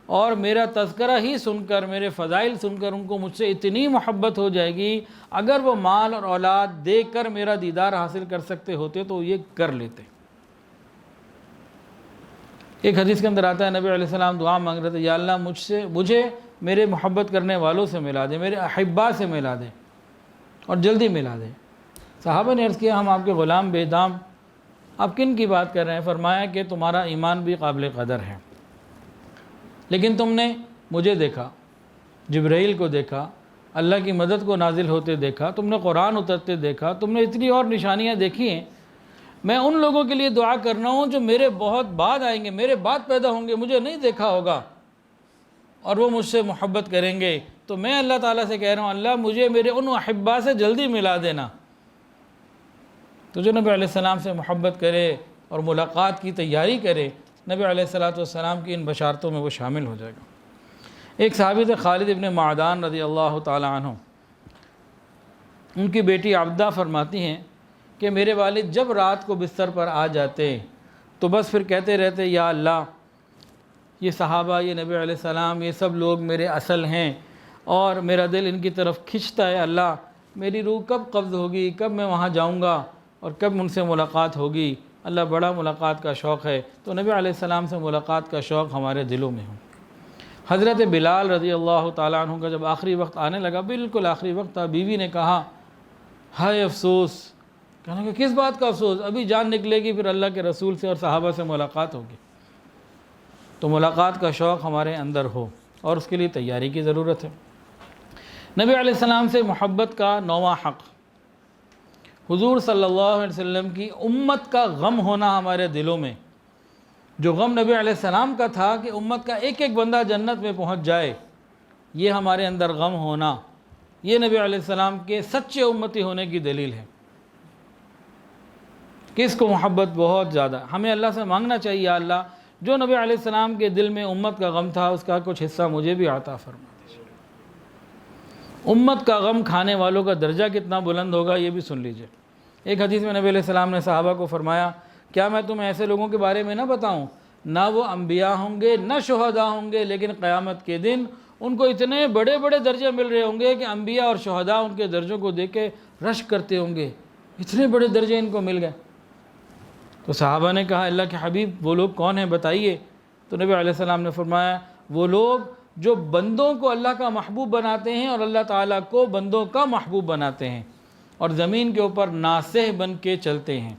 اور میرا تذکرہ ہی سن کر، میرے فضائل سن کر ان کو مجھ سے اتنی محبت ہو جائے گی، اگر وہ مال اور اولاد دے کر میرا دیدار حاصل کر سکتے ہوتے تو یہ کر لیتے۔ ایک حدیث کے اندر آتا ہے نبی علیہ السلام دعا مانگ رہے تھے، یا اللہ مجھے میرے محبت کرنے والوں سے ملا دے، میرے احبا سے ملا دے اور جلدی ملا دے۔ صحابہ نے عرض کیا ہم آپ کے غلام بے دام، آپ کن کی بات کر رہے ہیں؟ فرمایا کہ تمہارا ایمان بھی قابل قدر ہے، لیکن تم نے مجھے دیکھا، جبرائیل کو دیکھا، اللہ کی مدد کو نازل ہوتے دیکھا، تم نے قرآن اترتے دیکھا، تم نے اتنی اور نشانیاں دیکھی ہیں۔ میں ان لوگوں کے لیے دعا کرنا ہوں جو میرے بہت بعد آئیں گے، میرے بعد پیدا ہوں گے، مجھے نہیں دیکھا ہوگا، اور وہ مجھ سے محبت کریں گے تو میں اللہ تعالیٰ سے کہہ رہا ہوں اللہ مجھے میرے ان احبا سے جلدی ملا دینا۔ تو جو نبی علیہ السلام سے محبت کرے اور ملاقات کی تیاری کرے، نبی علیہ السلام کی ان بشارتوں میں وہ شامل ہو جائے گا۔ ایک صحابی تھے خالد ابن معدان رضی اللہ تعالیٰ عنہ، ان کی بیٹی عبدہ فرماتی ہیں کہ میرے والد جب رات کو بستر پر آ جاتے تو بس پھر کہتے رہتے یا اللہ یہ صحابہ، یہ نبی علیہ السلام، یہ سب لوگ میرے اصل ہیں اور میرا دل ان کی طرف کھنچتا ہے، اللہ میری روح کب قبض ہوگی، کب میں وہاں جاؤں گا اور کب ان سے ملاقات ہوگی، اللہ بڑا ملاقات کا شوق ہے۔ تو نبی علیہ السلام سے ملاقات کا شوق ہمارے دلوں میں ہو۔ حضرت بلال رضی اللہ تعالیٰ عنہ کا جب آخری وقت آنے لگا، بالکل آخری وقت تھا، بیوی نے کہا ہائے افسوس، کہنے کہ کس بات کا افسوس، ابھی جان نکلے گی پھر اللہ کے رسول سے اور صحابہ سے ملاقات ہوگی۔ تو ملاقات کا شوق ہمارے اندر ہو اور اس کے لیے تیاری کی ضرورت ہے۔ نبی علیہ السلام سے محبت کا 9واں حق، حضور صلی اللہ علیہ وسلم کی امت کا غم ہونا ہمارے دلوں میں۔ جو غم نبی علیہ السلام کا تھا کہ امت کا ایک ایک بندہ جنت میں پہنچ جائے، یہ ہمارے اندر غم ہونا، یہ نبی علیہ السلام کے سچے امتی ہونے کی دلیل ہے۔ کس کو محبت بہت زیادہ، ہمیں اللہ سے مانگنا چاہیے یا اللہ جو نبی علیہ السلام کے دل میں امت کا غم تھا اس کا کچھ حصہ مجھے بھی عطا فرما دیجیے۔ امت کا غم کھانے والوں کا درجہ کتنا بلند ہوگا یہ بھی سن لیجئے۔ ایک حدیث میں نبی علیہ السلام نے صحابہ کو فرمایا کیا میں تمہیں ایسے لوگوں کے بارے میں نہ بتاؤں، نہ وہ انبیاء ہوں گے نہ شہداء ہوں گے، لیکن قیامت کے دن ان کو اتنے بڑے بڑے درجے مل رہے ہوں گے کہ انبیاء اور شہداء ان کے درجوں کو دیکھ کے رشک کرتے ہوں گے، اتنے بڑے درجے ان کو مل گئے۔ تو صحابہ نے کہا اللہ کے حبیب وہ لوگ کون ہیں بتائیے؟ تو نبی علیہ السلام نے فرمایا وہ لوگ جو بندوں کو اللہ کا محبوب بناتے ہیں اور اللہ تعالیٰ کو بندوں کا محبوب بناتے ہیں اور زمین کے اوپر ناصح بن کے چلتے ہیں۔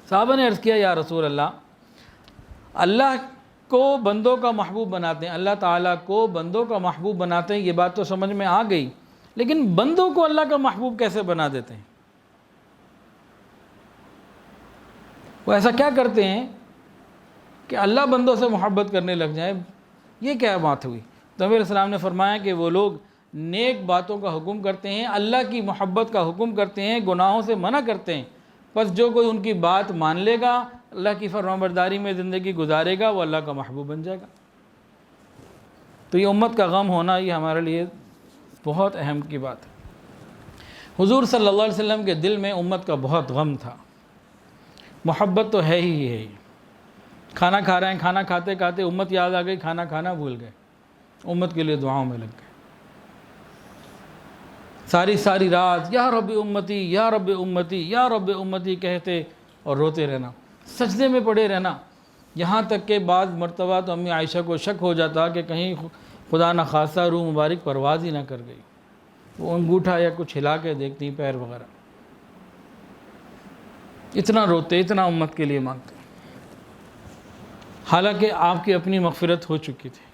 صحابہ نے عرض کیا یا رسول اللہ، اللہ کو بندوں کا محبوب بناتے ہیں، اللہ تعالیٰ کو بندوں کا محبوب بناتے ہیں، یہ بات تو سمجھ میں آ گئی، لیکن بندوں کو اللہ کا محبوب کیسے بنا دیتے ہیں؟ وہ ایسا کیا کرتے ہیں کہ اللہ بندوں سے محبت کرنے لگ جائیں؟ یہ کیا بات ہوئی؟ تو نبی علیہ السلام نے فرمایا کہ وہ لوگ نیک باتوں کا حکم کرتے ہیں، اللہ کی محبت کا حکم کرتے ہیں، گناہوں سے منع کرتے ہیں، پس جو کوئی ان کی بات مان لے گا، اللہ کی فرمانبرداری میں زندگی گزارے گا، وہ اللہ کا محبوب بن جائے گا۔ تو یہ امت کا غم ہونا یہ ہمارے لیے بہت اہم کی بات ہے۔ حضور صلی اللہ علیہ وسلم کے دل میں امت کا بہت غم تھا، محبت تو ہے ہی ہے۔ کھانا کھا رہے ہیں، کھانا کھاتے کھاتے امت یاد آ گئی، کھانا کھانا بھول گئے، امت کے لیے دعاؤں میں لگ گئے، ساری رات یا رب امتی یا رب امتی یا رب امتی کہتے اور روتے رہنا، سجدے میں پڑے رہنا، یہاں تک کہ بعض مرتبہ تو امی عائشہ کو شک ہو جاتا کہ کہیں خدا نخواستہ روح مبارک پرواز ہی نہ کر گئی، وہ انگوٹھا یا کچھ ہلا کے دیکھتی پیر وغیرہ، اتنا روتے، اتنا امت کے لیے مانگتے، حالانکہ آپ کی اپنی مغفرت ہو چکی تھی،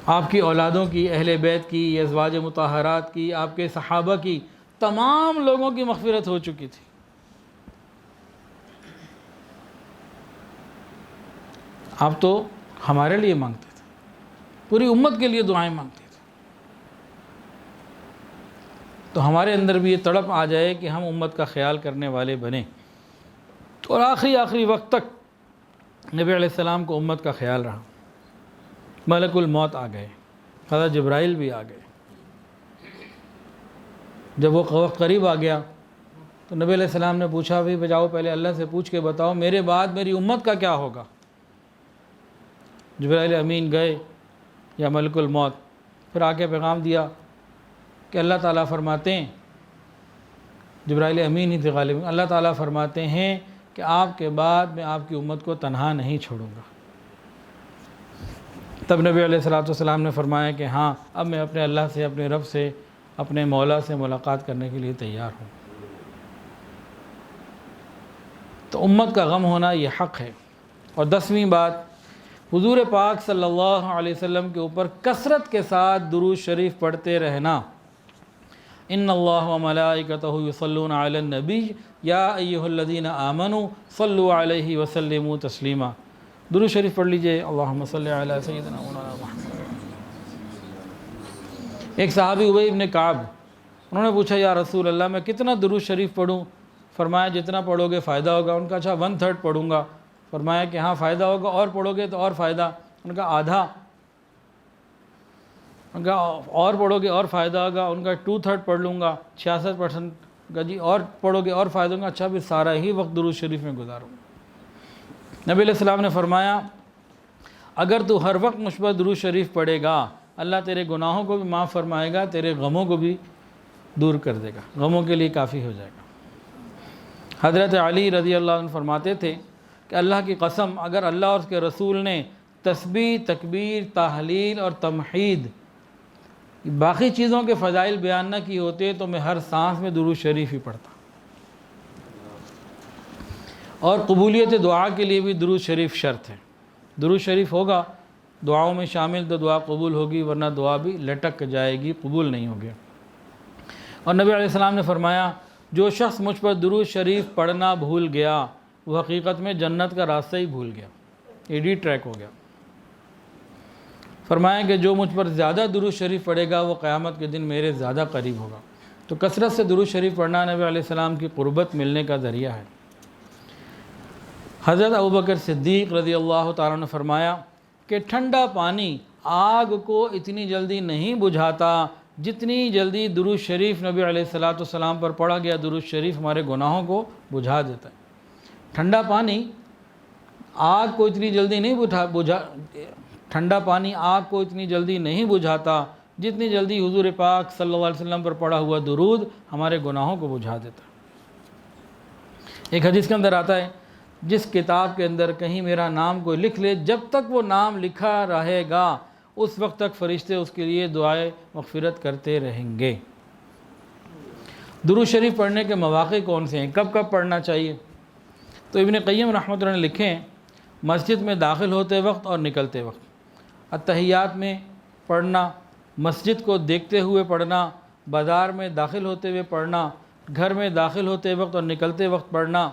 آپ کی اولادوں کی، اہل بیت کی، ازواج مطہرات کی، آپ کے صحابہ کی، تمام لوگوں کی مغفرت ہو چکی تھی۔ آپ تو ہمارے لیے مانگتے تھے، پوری امت کے لیے دعائیں مانگتے تھے، تو ہمارے اندر بھی یہ تڑپ آ جائے کہ ہم امت کا خیال کرنے والے بنیں۔ اور آخری وقت تک نبی علیہ السلام کو امت کا خیال رہا۔ ملک الموت آ گئے، حضرت جبرائیل بھی آ گئے۔ جب وہ وقت قریب آ گیا تو نبی علیہ السلام نے پوچھا بھی بجاؤ پہلے اللہ سے پوچھ کے بتاؤ میرے بعد میری امت کا کیا ہوگا؟ جبرائیل امین گئے یا ملک الموت، پھر آ کے پیغام دیا کہ اللہ تعالیٰ فرماتے ہیں، جبرائیل امین ہی تھے غالب، اللہ تعالیٰ فرماتے ہیں کہ آپ کے بعد میں آپ کی امت کو تنہا نہیں چھوڑوں گا۔ تب نبی علیہ السلام نے فرمایا کہ ہاں اب میں اپنے اللہ سے، اپنے رب سے، اپنے مولا سے ملاقات کرنے کے لیے تیار ہوں۔ تو امت کا غم ہونا یہ حق ہے۔ اور 10ویں بات، حضور پاک صلی اللہ علیہ وسلم کے اوپر کثرت کے ساتھ درود شریف پڑھتے رہنا۔ ان اللہ وملائکتہ یصلون علی النبی یا ایھا الذین آمنوا صلوا علیہ وسلموا تسلیما۔ درود شریف پڑھ لیجئے، اللہم صلی علی سیدنا مولانا محمد۔ ایک صحابی ابی بن کعب، انہوں نے پوچھا یا رسول اللہ میں کتنا درود شریف پڑھوں؟ فرمایا جتنا پڑھو گے فائدہ ہوگا۔ ان کا اچھا 1/3 پڑھوں گا۔ فرمایا کہ ہاں فائدہ ہوگا، اور پڑھو گے تو اور فائدہ۔ ان کا آدھا۔ ان کا اور پڑھو گے اور فائدہ ہوگا۔ ان کا 2/3 پڑھ لوں گا، 66% کا جی اور پڑھو گے اور فائدہ ہوگا۔ اچھا پھر سارا ہی وقت درود شریف میں گزاروں گا۔ نبی علیہ السلام نے فرمایا اگر تو ہر وقت مجھ پر درود شریف پڑھے گا، اللہ تیرے گناہوں کو بھی معاف فرمائے گا، تیرے غموں کو بھی دور کر دے گا، غموں کے لیے کافی ہو جائے گا۔ حضرت علی رضی اللہ عنہ فرماتے تھے کہ اللہ کی قسم اگر اللہ اور اس کے رسول نے تسبیح، تکبیر، تحلیل اور تمحید باقی چیزوں کے فضائل بیان نہ کی ہوتے تو میں ہر سانس میں درود شریف ہی پڑھتا۔ اور قبولیت دعا کے لیے بھی درود شریف شرط ہے۔ درود شریف ہوگا دعاؤں میں شامل تو دعا قبول ہوگی، ورنہ دعا بھی لٹک جائے گی، قبول نہیں ہوگی۔ اور نبی علیہ السلام نے فرمایا جو شخص مجھ پر درود شریف پڑھنا بھول گیا وہ حقیقت میں جنت کا راستہ ہی بھول گیا، ایڈی ٹریک ہو گیا۔ فرمایا کہ جو مجھ پر زیادہ درود شریف پڑھے گا وہ قیامت کے دن میرے زیادہ قریب ہوگا۔ تو کثرت سے درود شریف پڑھنا نبی علیہ السلام کی قربت ملنے کا ذریعہ ہے۔ حضرت ابوبکر صدیق رضی اللہ تعالیٰ نے فرمایا کہ ٹھنڈا پانی آگ کو اتنی جلدی نہیں بجھاتا جتنی جلدی درود شریف نبی علیہ السلام پر پڑھا گیا درود شریف ہمارے گناہوں کو بجھا دیتا ہے۔ ٹھنڈا پانی آگ کو اتنی جلدی نہیں ٹھنڈا پانی آگ کو اتنی جلدی نہیں بجھاتا جتنی جلدی حضور پاک صلی اللہ علیہ وسلم پر پڑھا ہوا درود ہمارے گناہوں کو بجھا دیتا ہے۔ ایک حدیث کے اندر آتا ہے جس کتاب کے اندر کہیں میرا نام کوئی لکھ لے، جب تک وہ نام لکھا رہے گا اس وقت تک فرشتے اس کے لیے دعائے مغفرت کرتے رہیں گے۔ درود شریف پڑھنے کے مواقع کون سے ہیں، کب کب پڑھنا چاہیے؟ تو ابن قیم رحمۃ اللہ نے لکھے ہیں مسجد میں داخل ہوتے وقت اور نکلتے وقت، اتحیات میں پڑھنا، مسجد کو دیکھتے ہوئے پڑھنا، بازار میں داخل ہوتے ہوئے پڑھنا، گھر میں داخل ہوتے وقت اور نکلتے وقت پڑھنا،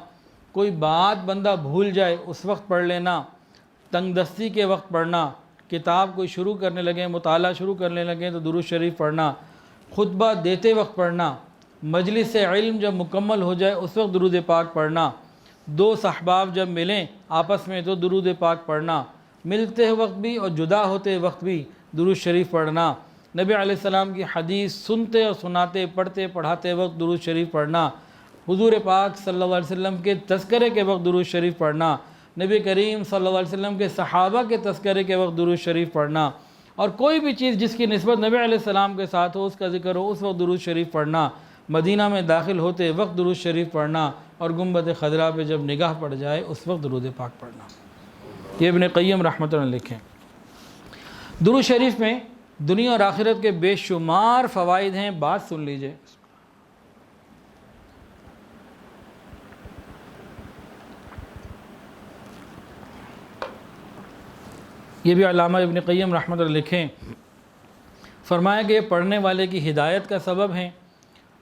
کوئی بات بندہ بھول جائے اس وقت پڑھ لینا، تنگ دستی کے وقت پڑھنا، کتاب کوئی شروع کرنے لگیں، مطالعہ شروع کرنے لگیں تو درود شریف پڑھنا، خطبہ دیتے وقت پڑھنا، مجلس علم جب مکمل ہو جائے اس وقت درود پاک پڑھنا، دو صحباب جب ملیں آپس میں تو درود پاک پڑھنا، ملتے وقت بھی اور جدا ہوتے وقت بھی درود شریف پڑھنا، نبی علیہ السلام کی حدیث سنتے اور سناتے پڑھتے پڑھاتے وقت درود شریف پڑھنا، حضور پاک صلی اللہ علیہ وسلم کے تذکرے کے وقت درود شریف پڑھنا، نبی کریم صلی اللہ علیہ وسلم کے صحابہ کے تذکرے کے وقت درود شریف پڑھنا، اور کوئی بھی چیز جس کی نسبت نبی علیہ السلام کے ساتھ ہو اس کا ذکر ہو اس وقت درود شریف پڑھنا، مدینہ میں داخل ہوتے وقت درود شریف پڑھنا، اور گنبد خضرا پہ جب نگاہ پڑ جائے اس وقت درود پاک پڑھنا۔ یہ ابن قیم رحمۃ اللہ لکھیں۔ درود شریف میں دنیا اور آخرت کے بے شمار فوائد ہیں، بات سن لیجئے۔ یہ بھی علامہ ابن قیم رحمۃ اللہ لکھیں، فرمایا کہ یہ پڑھنے والے کی ہدایت کا سبب ہے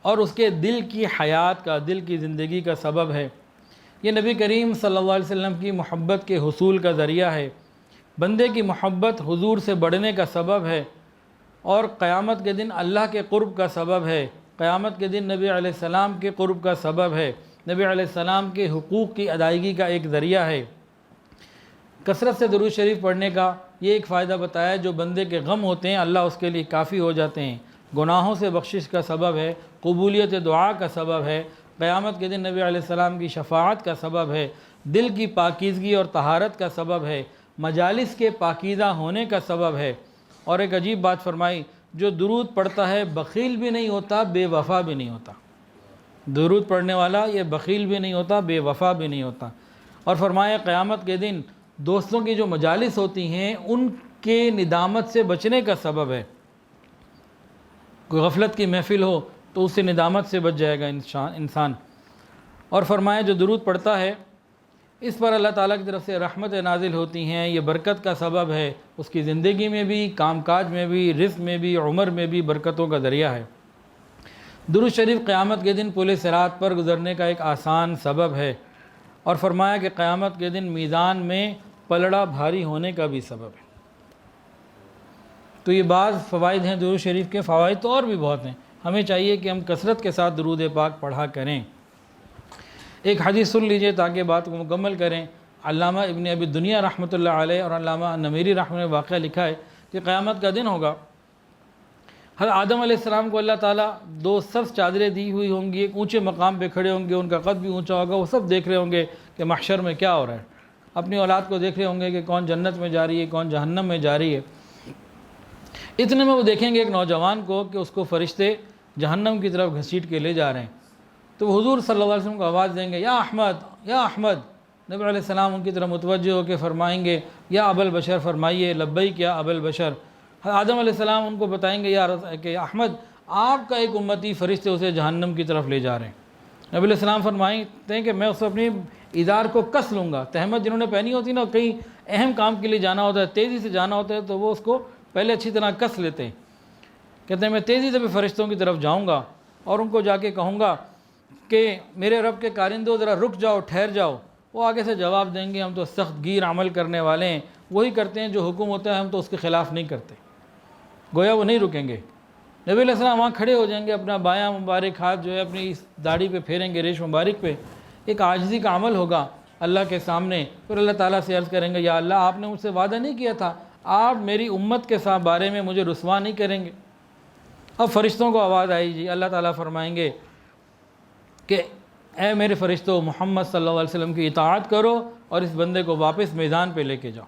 اور اس کے دل کی حیات کا، دل کی زندگی کا سبب ہے۔ یہ نبی کریم صلی اللہ علیہ وسلم کی محبت کے حصول کا ذریعہ ہے، بندے کی محبت حضور سے بڑھنے کا سبب ہے، اور قیامت کے دن اللہ کے قرب کا سبب ہے، قیامت کے دن نبی علیہ السلام کے قرب کا سبب ہے، نبی علیہ السلام کے حقوق کی ادائیگی کا ایک ذریعہ ہے۔ کثرت سے درود شریف پڑھنے کا یہ ایک فائدہ بتایا، جو بندے کے غم ہوتے ہیں اللہ اس کے لیے کافی ہو جاتے ہیں، گناہوں سے بخشش کا سبب ہے، قبولیت دعا کا سبب ہے، قیامت کے دن نبی علیہ السلام کی شفاعت کا سبب ہے، دل کی پاکیزگی اور طہارت کا سبب ہے، مجالس کے پاکیزہ ہونے کا سبب ہے۔ اور ایک عجیب بات فرمائی، جو درود پڑھتا ہے بخیل بھی نہیں ہوتا، بے وفا بھی نہیں ہوتا۔ درود پڑھنے والا یہ بخیل بھی نہیں ہوتا، بے وفا بھی نہیں ہوتا۔ اور فرمایا قیامت کے دن دوستوں کی جو مجالس ہوتی ہیں ان کے ندامت سے بچنے کا سبب ہے۔ کوئی غفلت کی محفل ہو تو اس سے ندامت سے بچ جائے گا انسان۔ اور فرمایا جو درود پڑھتا ہے اس پر اللہ تعالیٰ کی طرف سے رحمت نازل ہوتی ہیں، یہ برکت کا سبب ہے، اس کی زندگی میں بھی، کام کاج میں بھی، رزق میں بھی، عمر میں بھی برکتوں کا ذریعہ ہے۔ درود شریف قیامت کے دن پل صراط پر گزرنے کا ایک آسان سبب ہے۔ اور فرمایا کہ قیامت کے دن میزان میں پلڑا بھاری ہونے کا بھی سبب ہے۔ تو یہ بعض فوائد ہیں درود شریف کے، فوائد تو اور بھی بہت ہیں، ہمیں چاہیے کہ ہم کثرت کے ساتھ درود پاک پڑھا کریں۔ ایک حدیث سن لیجئے تاکہ بات کو مکمل کریں۔ علامہ ابن ابی دنیا رحمۃ اللہ علیہ اور علامہ نمیری رحمۃ اللہ نے واقعہ لکھا ہے کہ قیامت کا دن ہوگا، حضرت آدم علیہ السلام کو اللہ تعالیٰ 2 سبز چادریں دی ہوئی ہوں گی، ایک اونچے مقام پہ کھڑے ہوں گے، ان کا قد بھی اونچا ہوگا، وہ سب دیکھ رہے ہوں گے کہ محشر میں کیا ہو رہا ہے، اپنی اولاد کو دیکھ رہے ہوں گے کہ کون جنت میں جا رہی ہے، کون جہنم میں جا رہی ہے۔ اتنے میں وہ دیکھیں گے ایک نوجوان کو کہ اس کو فرشتے جہنم کی طرف گھسیٹ کے لے جا رہے ہیں، تو وہ حضور صلی اللہ علیہ وسلم کو آواز دیں گے، یا احمد یا احمد۔ نبی علیہ السلام ان کی طرف متوجہ ہو کے فرمائیں گے، یا ابا البشر، فرمائیے لبیک یا ابا البشر۔ آدم علیہ السلام ان کو بتائیں گے کہ احمد آپ کا ایک امتی فرشتے اسے جہنم کی طرف لے جا رہے ہیں۔ نبی علیہ السلام فرمائتے ہیں کہ میں اس اپنی ادار کو کس لوں گا۔ تہمت جنہوں نے پہنی ہوتی نا، کہیں اہم کام کے لیے جانا ہوتا ہے، تیزی سے جانا ہوتا ہے، تو وہ اس کو پہلے اچھی طرح کس لیتے ہیں۔ کہتے ہیں میں تیزی سے بھی فرشتوں کی طرف جاؤں گا اور ان کو جا کے کہوں گا کہ میرے رب کے کارندوں ذرا رک جاؤ، ٹھہر جاؤ۔ وہ آگے سے جواب دیں گے ہم تو سخت گیر عمل کرنے والے ہیں، وہی کرتے ہیں جو حکم ہوتا ہے، ہم تو اس کے خلاف نہیں کرتے۔ گویا وہ نہیں رکیں گے۔ نبی علیہ السلام وہاں کھڑے ہو جائیں گے، اپنا بایاں مبارک ہاتھ جو ہے اپنی اس داڑھی پہ پھیریں گے، ریش مبارک پہ، ایک عاجزی کا عمل ہوگا اللہ کے سامنے۔ پھر اللہ تعالیٰ سے عرض کریں گے یا اللہ آپ نے مجھ سے وعدہ نہیں کیا تھا، آپ میری امت کے ساتھ بارے میں مجھے رسوا نہیں کریں گے۔ اب فرشتوں کو آواز آئی جی، اللہ تعالیٰ فرمائیں گے کہ اے میرے فرشتوں، محمد صلی اللہ علیہ وسلم کی اطاعت کرو اور اس بندے کو واپس میدان پہ لے کے جاؤ۔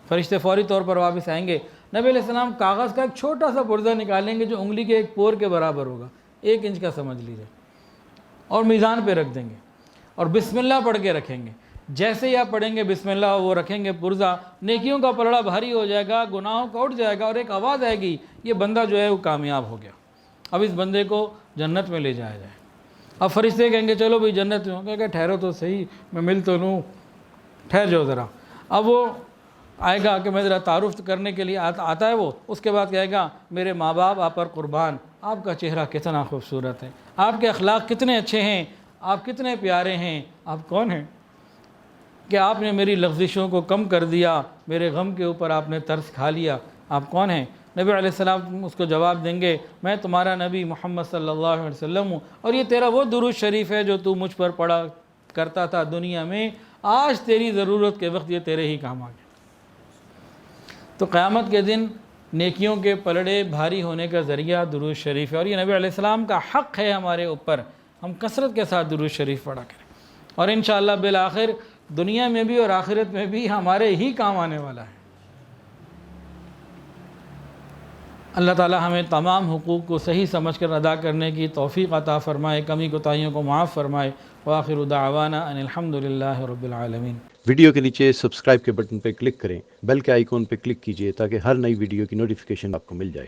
فرشتے فوری طور پر واپس آئیں گے۔ نبی علیہ السلام کاغذ کا ایک چھوٹا سا پرزہ نکالیں گے جو انگلی کے ایک پور کے برابر ہوگا، 1 انچ کا سمجھ لیجیے، اور میزان پہ رکھ دیں گے اور بسم اللہ پڑھ کے رکھیں گے۔ جیسے ہی آپ پڑھیں گے بسم اللہ، وہ رکھیں گے پرزہ، نیکیوں کا پلڑا بھاری ہو جائے گا، گناہوں کا اٹھ جائے گا، اور ایک آواز آئے گی یہ بندہ جو ہے وہ کامیاب ہو گیا، اب اس بندے کو جنت میں لے جایا جائے۔ اب فرشتے کہیں گے چلو بھئی جنت میں، کہے کہ ٹھہرو تو صحیح، میں مل تو لوں، ٹھہر جاؤ ذرا۔ اب وہ آئے گا کہ میں ذرا تعارف کرنے کے لیے آتا ہے وہ، اس کے بعد کہے گا میرے ماں باپ آپ پر قربان، آپ کا چہرہ کتنا خوبصورت ہے، آپ کے اخلاق کتنے اچھے ہیں، آپ کتنے پیارے ہیں، آپ کون ہیں کہ آپ نے میری لغزشوں کو کم کر دیا، میرے غم کے اوپر آپ نے ترس کھا لیا، آپ کون ہیں؟ نبی علیہ السلام اس کو جواب دیں گے میں تمہارا نبی محمد صلی اللہ علیہ وسلم ہوں، اور یہ تیرا وہ درود شریف ہے جو تو مجھ پر پڑھا کرتا تھا دنیا میں، آج تیری ضرورت کے وقت یہ تیرے ہی کام آ گیا۔ تو قیامت کے دن نیکیوں کے پلڑے بھاری ہونے کا ذریعہ درود شریف ہے، اور یہ نبی علیہ السلام کا حق ہے ہمارے اوپر، ہم کثرت کے ساتھ درود شریف پڑھا کریں، اور انشاءاللہ بالآخر دنیا میں بھی اور آخرت میں بھی ہمارے ہی کام آنے والا ہے۔ اللہ تعالی ہمیں تمام حقوق کو صحیح سمجھ کر ادا کرنے کی توفیق عطا فرمائے، کمی کوتاہیوں کو معاف فرمائے۔ وآخر دعوانا ان الحمدللہ رب العالمین۔ ویڈیو کے نیچے سبسکرائب کے بٹن پہ کلک کریں، بیل کے آئیکن پہ کلک کیجئے تاکہ ہر نئی ویڈیو کی نوٹیفیکیشن آپ کو مل جائے۔